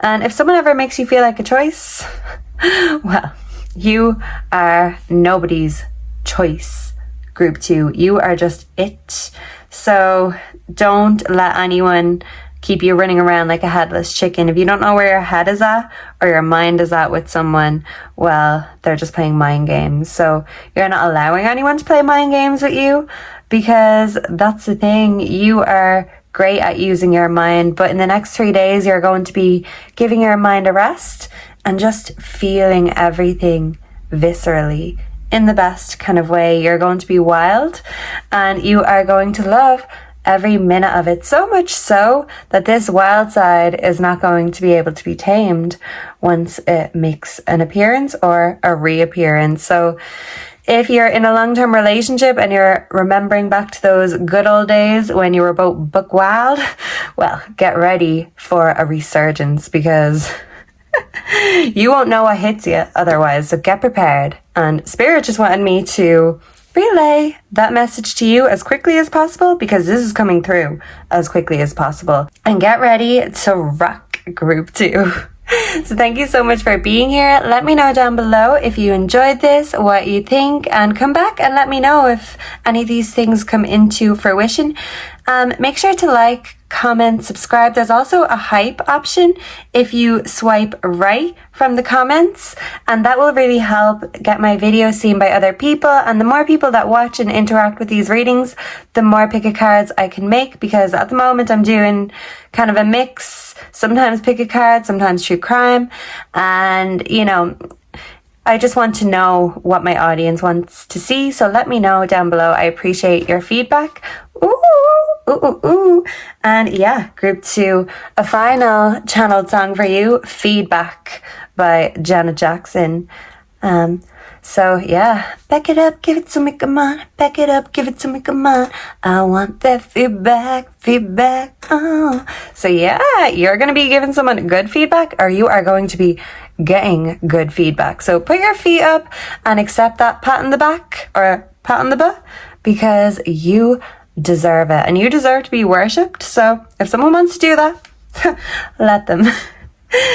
And if someone ever makes you feel like a choice, well, you are nobody's choice, group 2. You are just it. So don't let anyone keep you running around like a headless chicken. If you don't know where your head is at or your mind is at with someone, well, they're just playing mind games. So you're not allowing anyone to play mind games with you, because that's the thing. You are great at using your mind, but in the next 3 days, you're going to be giving your mind a rest and just feeling everything viscerally in the best kind of way. You're going to be wild, and you are going to love every minute of it, so much so that this wild side is not going to be able to be tamed once it makes an appearance or a reappearance. So if you're in a long-term relationship and you're remembering back to those good old days when you were both buck wild, well, get ready for a resurgence, because you won't know what hits you otherwise. So get prepared. And spirit just wanted me to relay that message to you as quickly as possible, because this is coming through as quickly as possible. And get ready to rock group 2. So thank you so much for being here. Let me know down below if you enjoyed this, what you think, and come back and let me know if any of these things come into fruition. Make sure to like, comment, subscribe. There's also a hype option if you swipe right from the comments, and that will really help get my video seen by other people. And the more people that watch and interact with these readings, the more pick a cards I can make, because at the moment I'm doing kind of a mix, sometimes pick a card, sometimes true crime, and you know, I just want to know what my audience wants to see. So let me know down below. I appreciate your feedback. Ooh, ooh, ooh, ooh. And yeah, group 2, a final channeled song for you, Feedback by Janet Jackson. So yeah, back it up, give it to me, come on. Back it up, give it to me, come on. I want that feedback, feedback. Oh. So yeah, you're going to be giving someone good feedback, or you are going to be getting good feedback. So put your feet up and accept that pat on the back or pat on the butt, because you deserve it and you deserve to be worshipped. So if someone wants to do that, let them.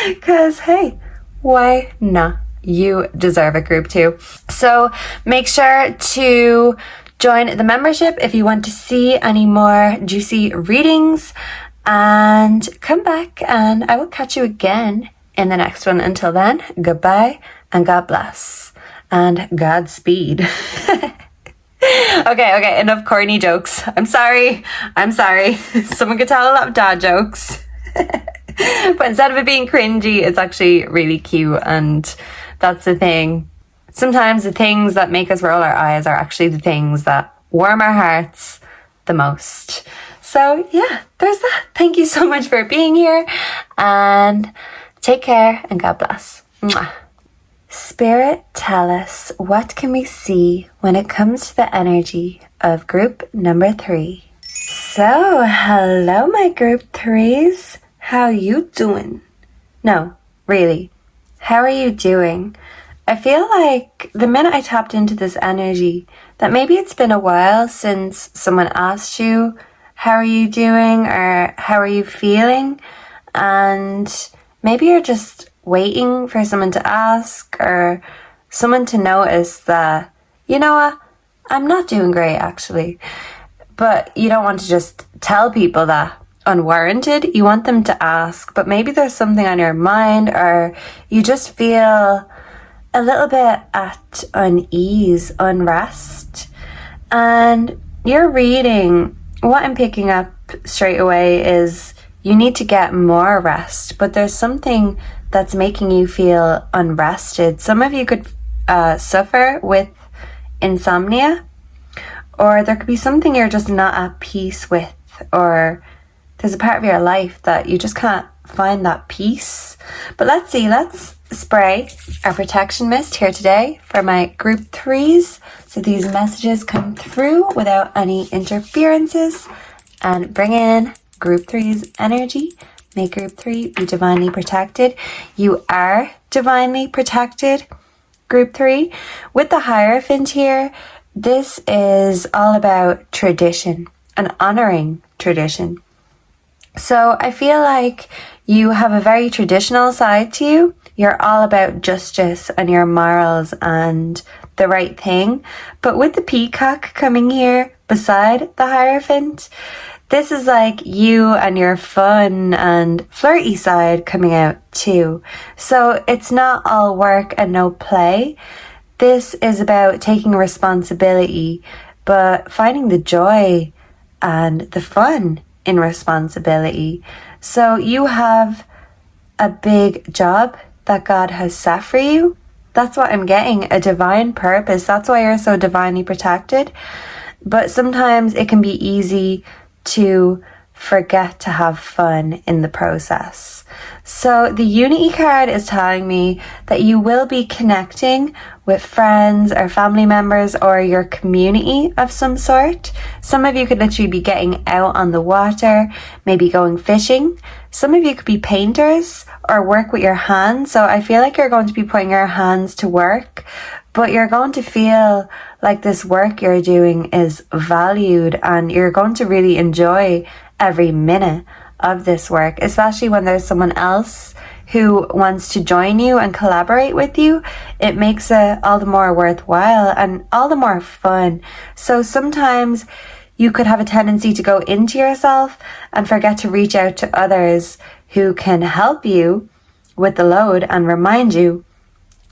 Because hey, why not? You deserve it, group 2. So make sure to join the membership if you want to see any more juicy readings, and come back and I will catch you again in the next one. Until then, goodbye and God bless and Godspeed. Okay, enough corny jokes. I'm sorry. Someone could tell a lot of dad jokes. But instead of it being cringy, it's actually really cute, and that's the thing. Sometimes the things that make us roll our eyes are actually the things that warm our hearts the most. So yeah, there's that. Thank you so much for being here, and take care and God bless. Mwah. Spirit, tell us, what can we see when it comes to the energy of group number 3? So, hello my group 3s. How you doing? No, really. How are you doing? I feel like the minute I tapped into this energy, that maybe it's been a while since someone asked you, how are you doing, or how are you feeling? And maybe you're just waiting for someone to ask, or someone to notice that, you know what, I'm not doing great actually. But you don't want to just tell people that unwarranted. You want them to ask, but maybe there's something on your mind, or you just feel a little bit at unease, unrest. And your reading, what I'm picking up straight away is you need to get more rest, but there's something that's making you feel unrested. Some of you could suffer with insomnia, or there could be something you're just not at peace with, or there's a part of your life that you just can't find that peace. But let's see, let's spray our protection mist here today for my group 3s, so these messages come through without any interferences, and bring in group 3's energy. May group 3 be divinely protected. You are divinely protected, group 3. With the Hierophant here, this is all about tradition and honoring tradition. So I feel like you have a very traditional side to you. You're all about justice and your morals and the right thing. But with the peacock coming here beside the Hierophant, this is like you and your fun and flirty side coming out too. So it's not all work and no play. This is about taking responsibility, but finding the joy and the fun in responsibility. So you have a big job that God has set for you. That's what I'm getting, a divine purpose. That's why you're so divinely protected. But sometimes it can be easy to forget to have fun in the process. So the Unity card is telling me that you will be connecting with friends or family members or your community of some sort. Some of you could literally be getting out on the water, maybe going fishing. Some of you could be painters or work with your hands. So I feel like you're going to be putting your hands to work. but you're going to feel like this work you're doing is valued, and you're going to really enjoy every minute of this work, especially when there's someone else who wants to join you and collaborate with you. It makes it all the more worthwhile and all the more fun. So sometimes you could have a tendency to go into yourself and forget to reach out to others who can help you with the load and remind you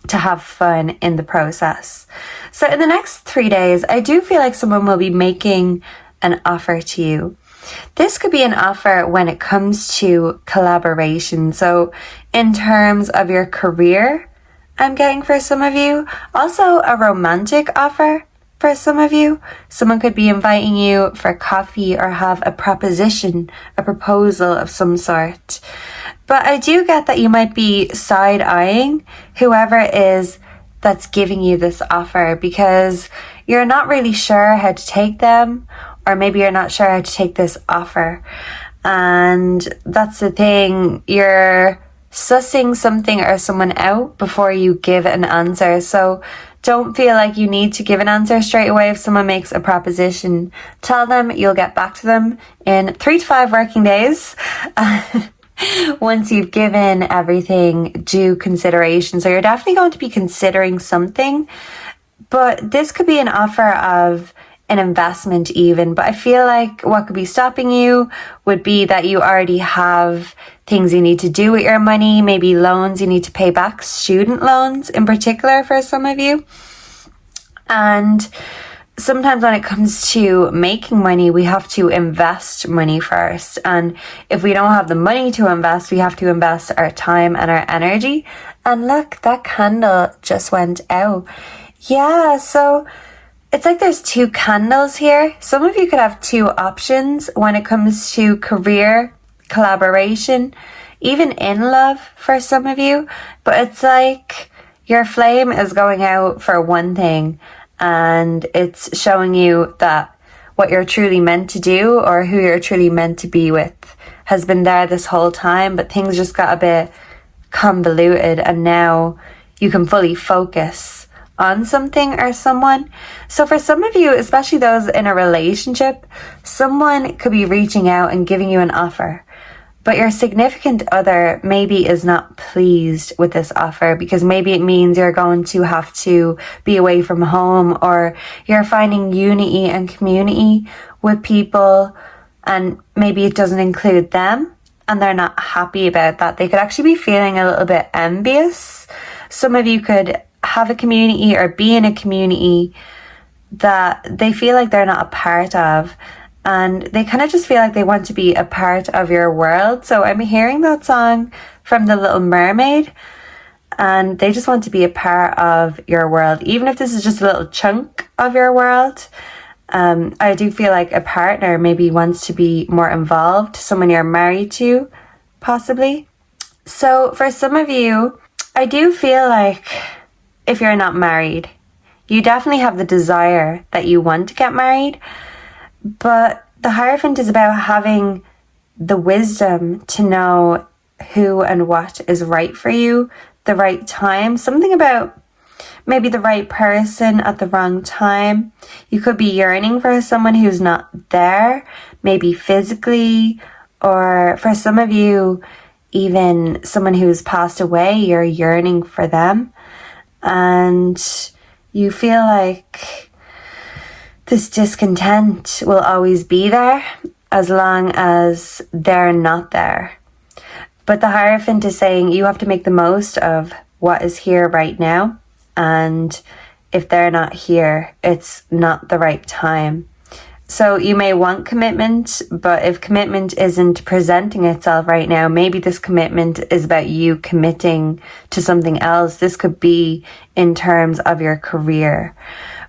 to have fun in the process. So in the next 3 days, I do feel like someone will be making an offer to you. This could be an offer when it comes to collaboration. So in terms of your career, I'm getting for some of you. Also a romantic offer for some of you. Someone could be inviting you for coffee or have a proposition, a proposal of some sort. But I do get that you might be side-eyeing whoever it is that's giving you this offer, because you're not really sure how to take them, or maybe you're not sure how to take this offer. And that's the thing, you're sussing something or someone out before you give an answer. So don't feel like you need to give an answer straight away if someone makes a proposition. Tell them you'll get back to them in 3 to 5 working days. Once you've given everything due consideration. So you're definitely going to be considering something, but this could be an offer of an investment even. But I feel like what could be stopping you would be that you already have things you need to do with your money, maybe loans you need to pay back, student loans in particular for some of you. And sometimes when it comes to making money, we have to invest money first. And if we don't have the money to invest, we have to invest our time and our energy. And look, that candle just went out. Yeah, so it's like there's 2 candles here. Some of you could have 2 options when it comes to career, collaboration, even in love for some of you. But it's like your flame is going out for one thing, and it's showing you that what you're truly meant to do, or who you're truly meant to be with, has been there this whole time, but things just got a bit convoluted, and now you can fully focus on something or someone. So for some of you, especially those in a relationship, someone could be reaching out and giving you an offer, but your significant other maybe is not pleased with this offer, because maybe it means you're going to have to be away from home, or you're finding unity and community with people, and maybe it doesn't include them and they're not happy about that. They could actually be feeling a little bit envious. Some of you could have a community or be in a community that they feel like they're not a part of, and they kind of just feel like they want to be a part of your world. So I'm hearing that song from The Little Mermaid, and they just want to be a part of your world, even if this is just a little chunk of your world. I do feel like a partner maybe wants to be more involved, someone you're married to, possibly. So for some of you, I do feel like if you're not married, you definitely have the desire that you want to get married, but the Hierophant is about having the wisdom to know who and what is right for you, the right time, something about maybe the right person at the wrong time. You could be yearning for someone who's not there, maybe physically, or for some of you, even someone who's passed away, you're yearning for them. And you feel like this discontent will always be there as long as they're not there. But the Hierophant is saying you have to make the most of what is here right now. And if they're not here, it's not the right time. So you may want commitment, but if commitment isn't presenting itself right now, maybe this commitment is about you committing to something else. This could be in terms of your career.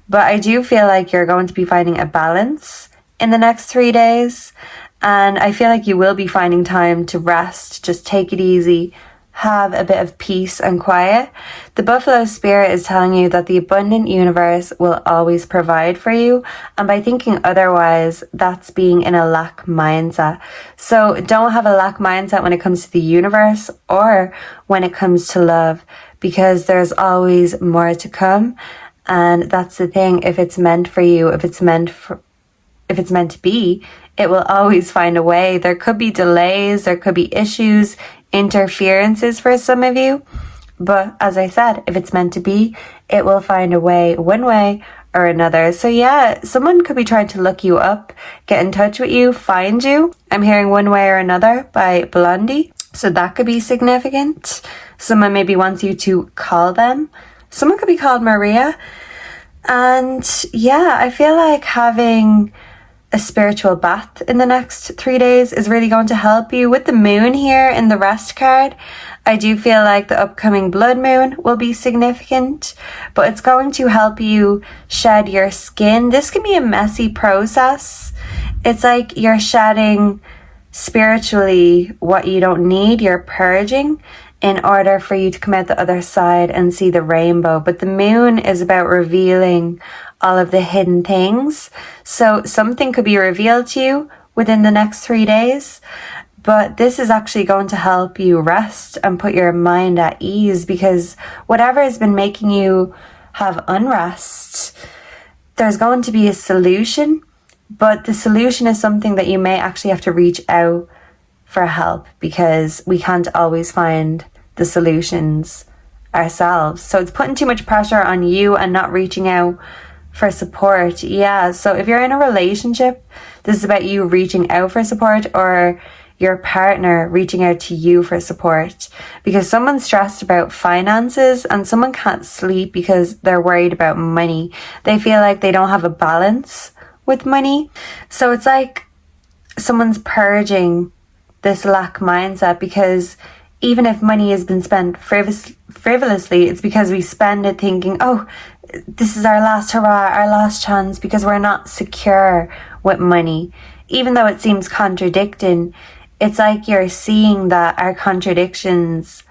But I do feel like you're going to be finding a balance in the next 3 days. And I feel like you will be finding time to rest, just take it easy, have a bit of peace and quiet. The Buffalo Spirit is telling you that the abundant universe will always provide for you. And by thinking otherwise, that's being in a lack mindset. So don't have a lack mindset when it comes to the universe or when it comes to love, because there's always more to come. And that's the thing. If it's meant for you, if it's meant to be, it will always find a way. There could be delays, there could be issues, interferences for some of you. But as I said, if it's meant to be, it will find a way, one way or another. So yeah, someone could be trying to look you up, get in touch with you, find you. I'm hearing One Way or Another by Blondie. So that could be significant. Someone maybe wants you to call them. Someone could be called Maria. And yeah, I feel like having a spiritual bath in the next 3 days is really going to help you. With the moon here in the rest card, I do feel like the upcoming blood moon will be significant, but it's going to help you shed your skin. This can be a messy process. It's like you're shedding spiritually what you don't need. You're purging in order for you to come out the other side and see the rainbow. But the moon is about revealing all of the hidden things. So something could be revealed to you within the next 3 days. But this is actually going to help you rest and put your mind at ease, because whatever has been making you have unrest, there's going to be a solution. But the solution is something that you may actually have to reach out for help, because we can't always find the solutions ourselves. So it's putting too much pressure on you and not reaching out for support. Yeah, so if you're in a relationship, this is about you reaching out for support, or your partner reaching out to you for support, because someone's stressed about finances and someone can't sleep because they're worried about money. They feel like they don't have a balance with money. So it's like someone's purging this lack mindset, because even if money has been spent frivolously, it's because we spend it thinking, oh, this is our last hurrah, our last chance, because we're not secure with money. Even though it seems contradicting, it's like you're seeing that our contradictions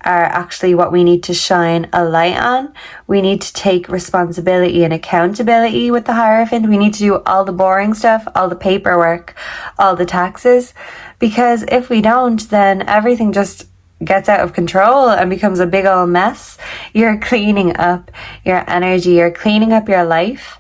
are actually what we need to shine a light on. We need to take responsibility and accountability with the Hierophant. We need to do all the boring stuff, all the paperwork, all the taxes, because if we don't, then everything just gets out of control and becomes a big old mess. You're cleaning up your energy, you're cleaning up your life.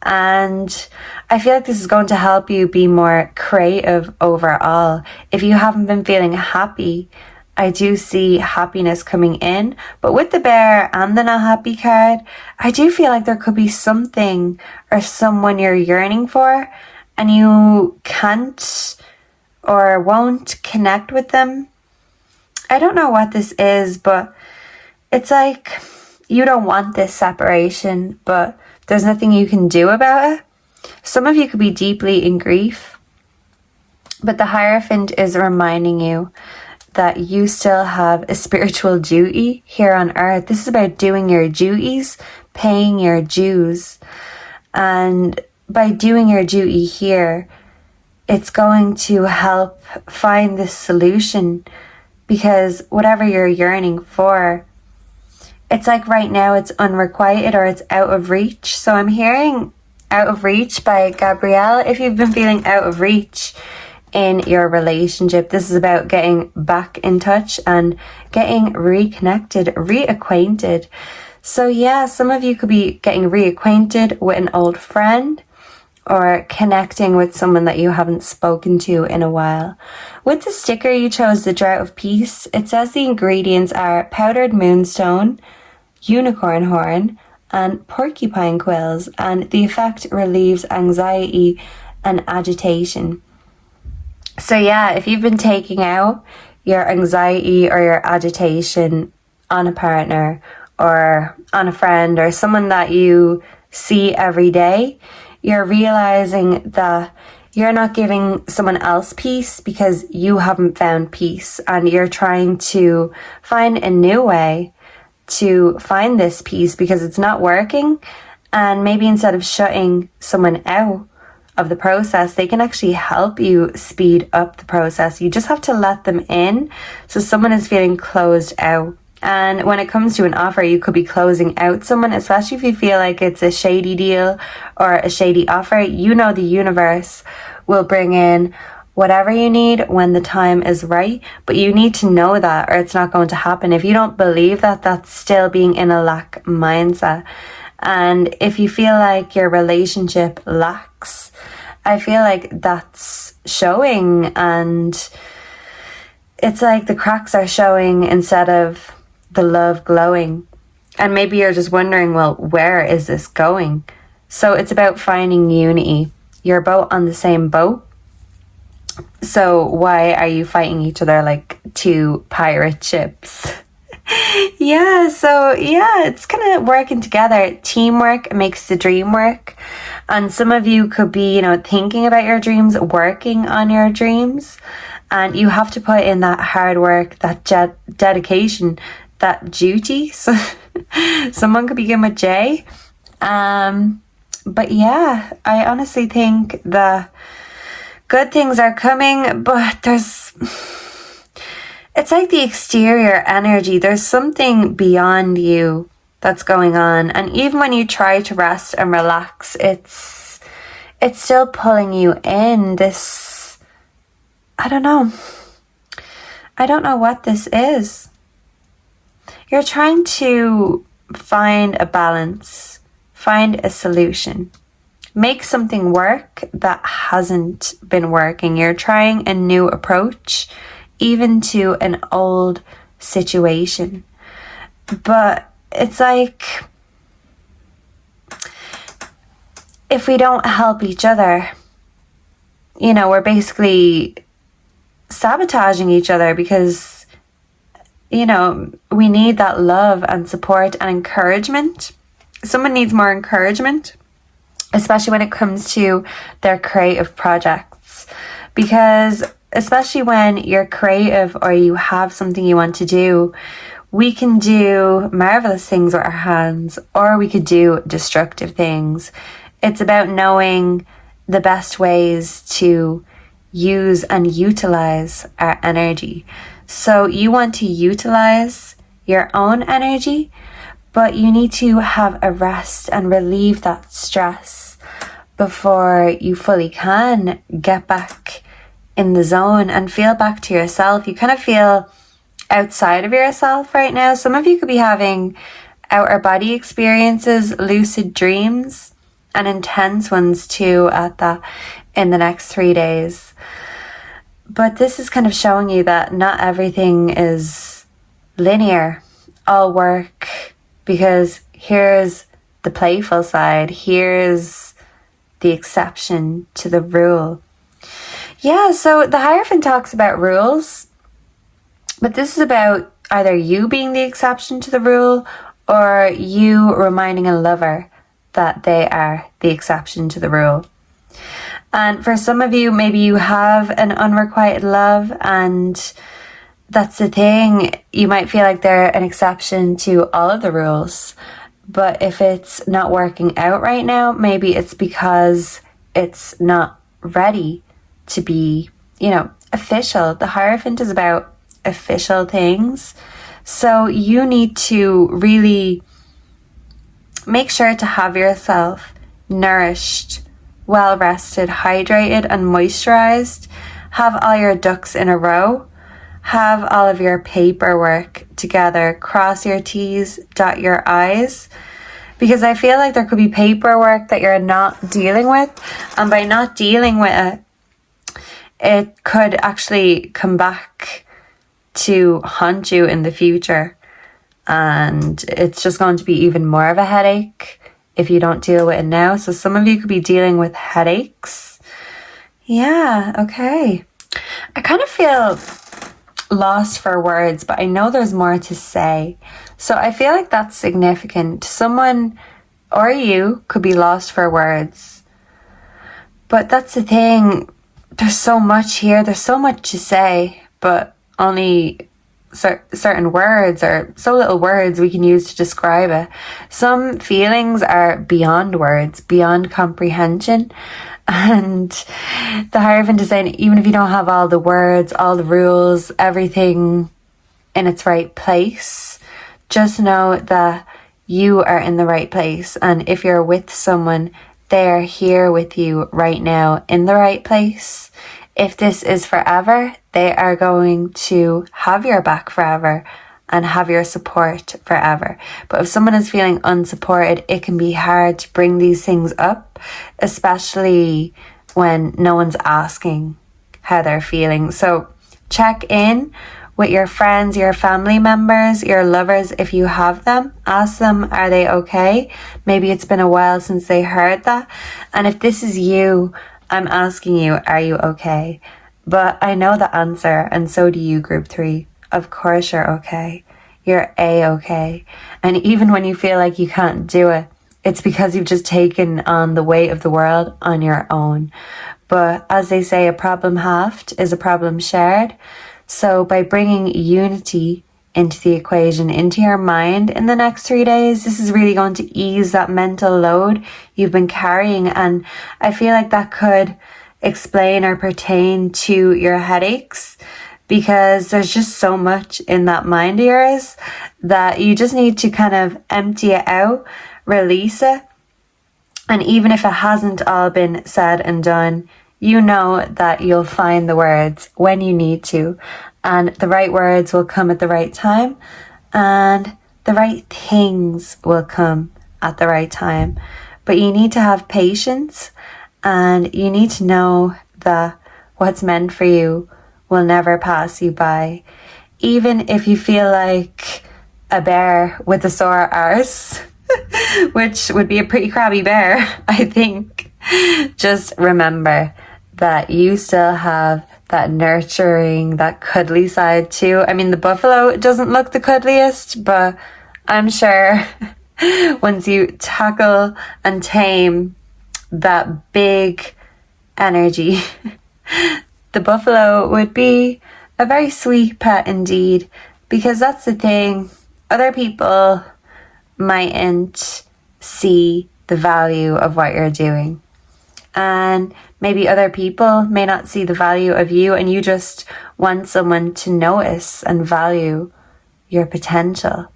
And I feel like this is going to help you be more creative overall. If you haven't been feeling happy, I do see happiness coming in. But with the bear and the not happy card, I do feel like there could be something or someone you're yearning for, and you can't or won't connect with them. I don't know what this is, but it's like you don't want this separation, but there's nothing you can do about it. Some of you could be deeply in grief, but the Hierophant is reminding you that you still have a spiritual duty here on earth. This is about doing your duties, paying your dues. And by doing your duty here, it's going to help find this solution, because whatever you're yearning for, it's like right now it's unrequited or it's out of reach. So I'm hearing Out of Reach by Gabrielle. If you've been feeling out of reach in your relationship, this is about getting back in touch and getting reconnected, reacquainted. So yeah, some of you could be getting reacquainted with an old friend, or connecting with someone that you haven't spoken to in a while. With the sticker, you chose the Drought of Peace. It says the ingredients are powdered moonstone, unicorn horn, and porcupine quills, and the effect relieves anxiety and agitation. So yeah, if you've been taking out your anxiety or your agitation on a partner or on a friend or someone that you see every day, you're realizing that you're not giving someone else peace because you haven't found peace, and you're trying to find a new way to find this peace because it's not working. And maybe instead of shutting someone out of the process, they can actually help you speed up the process. You just have to let them in. So someone is feeling closed out. And when it comes to an offer, you could be closing out someone, especially if you feel like it's a shady deal or a shady offer. You know the universe will bring in whatever you need when the time is right, but you need to know that or it's not going to happen. If you don't believe that, that's still being in a lack mindset. And if you feel like your relationship lacks, I feel like that's showing, and it's like the cracks are showing instead of the love glowing. And maybe you're just wondering, well, where is this going? So it's about finding unity. You're both on the same boat. So why are you fighting each other like two pirate ships? It's kind of working together. Teamwork makes the dream work. And some of you could be, thinking about your dreams, working on your dreams. And you have to put in that hard work, that dedication, that duty. So someone could begin with J. But yeah, I honestly think the good things are coming, but it's like the exterior energy. There's something beyond you that's going on. And even when you try to rest and relax, it's still pulling you in. This, I don't know what this is. You're trying to find a balance, find a solution, make something work that hasn't been working. You're trying a new approach, even to an old situation. But it's like, if we don't help each other, we're basically sabotaging each other, because, we need that love and support and encouragement. Someone needs more encouragement, especially when it comes to their creative projects, because especially when you're creative or you have something you want to do, we can do marvelous things with our hands, or we could do destructive things. It's about knowing the best ways to use and utilize our energy. So you want to utilize your own energy, but you need to have a rest and relieve that stress before you fully can get back in the zone and feel back to yourself. You kind of feel outside of yourself right now. Some of you could be having outer body experiences, lucid dreams, and intense ones too at that in the next 3 days. But this is kind of showing you that not everything is linear, all work, because here's the playful side, here's the exception to the rule. Yeah, so the Hierophant talks about rules, but this is about either you being the exception to the rule, or you reminding a lover that they are the exception to the rule. And for some of you, maybe you have an unrequited love, and that's the thing. You might feel like they're an exception to all of the rules. But if it's not working out right now, maybe it's because it's not ready to be, official. The Hierophant is about official things. So you need to really make sure to have yourself nourished, well rested, hydrated and moisturized. Have all your ducks in a row. Have all of your paperwork together. Cross your T's, dot your I's. Because I feel like there could be paperwork that you're not dealing with. And by not dealing with it, it could actually come back to haunt you in the future. And it's just going to be even more of a headache if you don't deal with it now. So some of you could be dealing with headaches. Yeah, okay. I kind of feel lost for words, but I know there's more to say. So I feel like that's significant. Someone or you could be lost for words. But that's the thing. There's so much here. There's so much to say, but only certain words, or so little words we can use to describe it. Some feelings are beyond words, beyond comprehension. And the Hierophant is saying, even if you don't have all the words, all the rules, everything in its right place, just know that you are in the right place. And if you're with someone, they're here with you right now in the right place. If this is forever, they are going to have your back forever. and have your support forever. But if someone is feeling unsupported, it can be hard to bring these things up, especially when no one's asking how they're feeling. So check in with your friends, your family members, your lovers, if you have them. Ask them, are they okay? Maybe it's been a while since they heard that. And if this is you, I'm asking you, are you okay? But I know the answer, and so do you, group 3. Of course you're okay. You're A-okay. And even when you feel like you can't do it, it's because you've just taken on the weight of the world on your own. But as they say, a problem halved is a problem shared. So by bringing unity into the equation, into your mind in the next 3 days, this is really going to ease that mental load you've been carrying. And I feel like that could explain or pertain to your headaches, because there's just so much in that mind of yours that you just need to kind of empty it out, release it. And even if it hasn't all been said and done, you know that you'll find the words when you need to, and the right words will come at the right time, and the right things will come at the right time. But you need to have patience, and you need to know that what's meant for you will never pass you by. Even if you feel like a bear with a sore arse, which would be a pretty crabby bear, I think, just remember that you still have that nurturing, that cuddly side too. I mean, the buffalo doesn't look the cuddliest, but I'm sure once you tackle and tame that big energy, the buffalo would be a very sweet pet indeed. Because that's the thing, other people mightn't see the value of what you're doing. And maybe other people may not see the value of you, and you just want someone to notice and value your potential.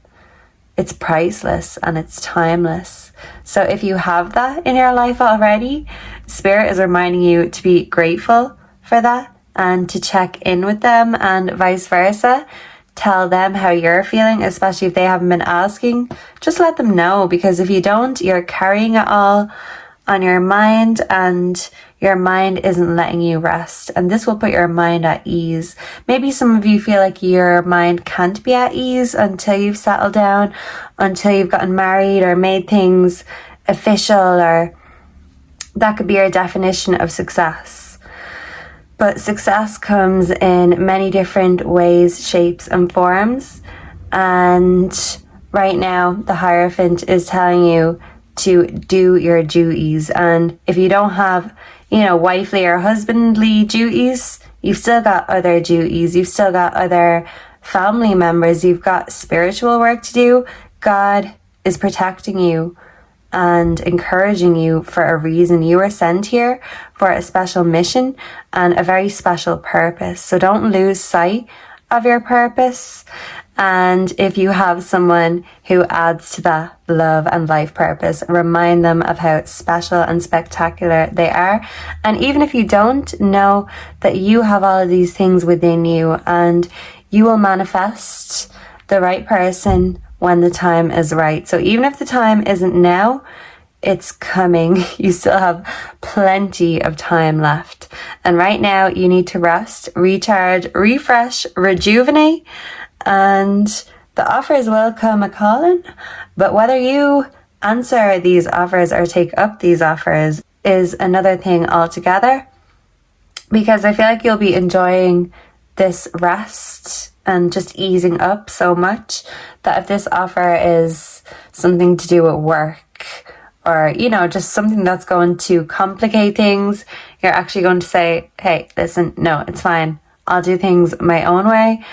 It's priceless and it's timeless. So if you have that in your life already, Spirit is reminding you to be grateful for that and to check in with them, and vice versa. Tell them how you're feeling, especially if they haven't been asking. Just let them know, because if you don't, you're carrying it all on your mind, and your mind isn't letting you rest, and this will put your mind at ease. Maybe some of you feel like your mind can't be at ease until you've settled down, until you've gotten married or made things official, or that could be your definition of success. But success comes in many different ways, shapes and forms, and right now the Hierophant is telling you to do your duties. And if you don't have, wifely or husbandly duties, you've still got other duties. You've still got other family members. You've got spiritual work to do. God is protecting you and encouraging you for a reason. You were sent here for a special mission and a very special purpose. So don't lose sight of your purpose. And if you have someone who adds to that love and life purpose, remind them of how special and spectacular they are. And even if you don't, know that you have all of these things within you, and you will manifest the right person when the time is right. So even if the time isn't now, it's coming. You still have plenty of time left. And right now you need to rest, recharge, refresh, rejuvenate, and the offers will come a-calling. But whether you answer these offers or take up these offers is another thing altogether, because I feel like you'll be enjoying this rest and just easing up so much that if this offer is something to do with work, or, just something that's going to complicate things, you're actually going to say, hey, listen, no, it's fine. I'll do things my own way,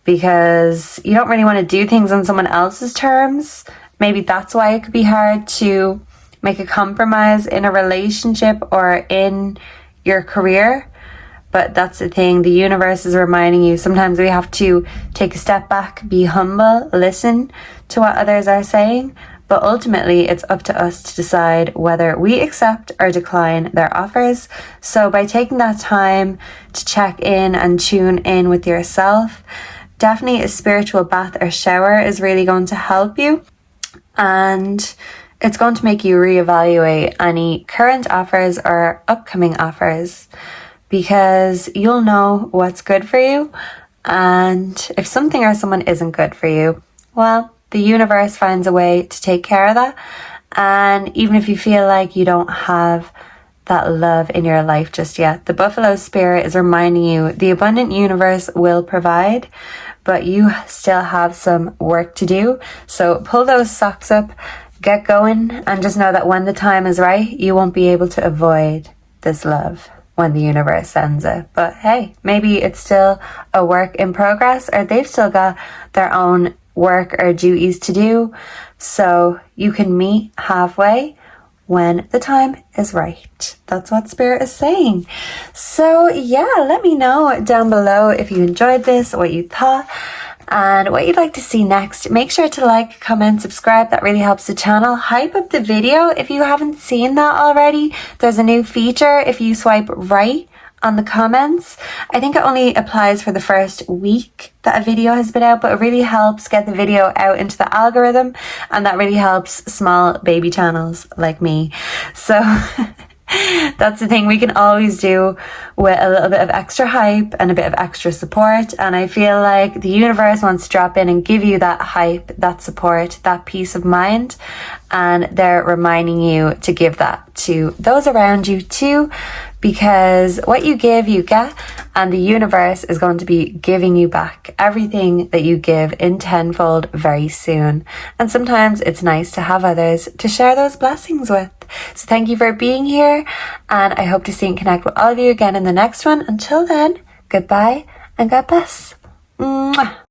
because you don't really want to do things on someone else's terms. Maybe that's why it could be hard to make a compromise in a relationship or in your career. But that's the thing, the universe is reminding you sometimes we have to take a step back, be humble, listen to what others are saying. But ultimately, it's up to us to decide whether we accept or decline their offers. So by taking that time to check in and tune in with yourself, definitely a spiritual bath or shower is really going to help you, and it's going to make you reevaluate any current offers or upcoming offers, because you'll know what's good for you. And if something or someone isn't good for you, well, the universe finds a way to take care of that. And even if you feel like you don't have that love in your life just yet, the buffalo spirit is reminding you the abundant universe will provide, but you still have some work to do. So pull those socks up, get going, and just know that when the time is right, you won't be able to avoid this love when the universe sends it. But hey, maybe it's still a work in progress, or they've still got their own work or duties to do. So you can meet halfway when the time is right. That's what Spirit is saying. So yeah, let me know down below if you enjoyed this, what you thought, and what you'd like to see next. Make sure to like, comment, subscribe. That really helps the channel. Hype up the video if you haven't seen that already. There's a new feature if you swipe right on the comments. I think it only applies for the first week that a video has been out, but it really helps get the video out into the algorithm, and that really helps small baby channels like me. So that's the thing we can always do with a little bit of extra hype and a bit of extra support. And I feel like the universe wants to drop in and give you that hype, that support, that peace of mind. And they're reminding you to give that to those around you too, because what you give, you get, and the universe is going to be giving you back everything that you give in tenfold very soon. And sometimes it's nice to have others to share those blessings with. So thank you for being here, and I hope to see and connect with all of you again in the next one. Until then, goodbye and God bless. Mwah.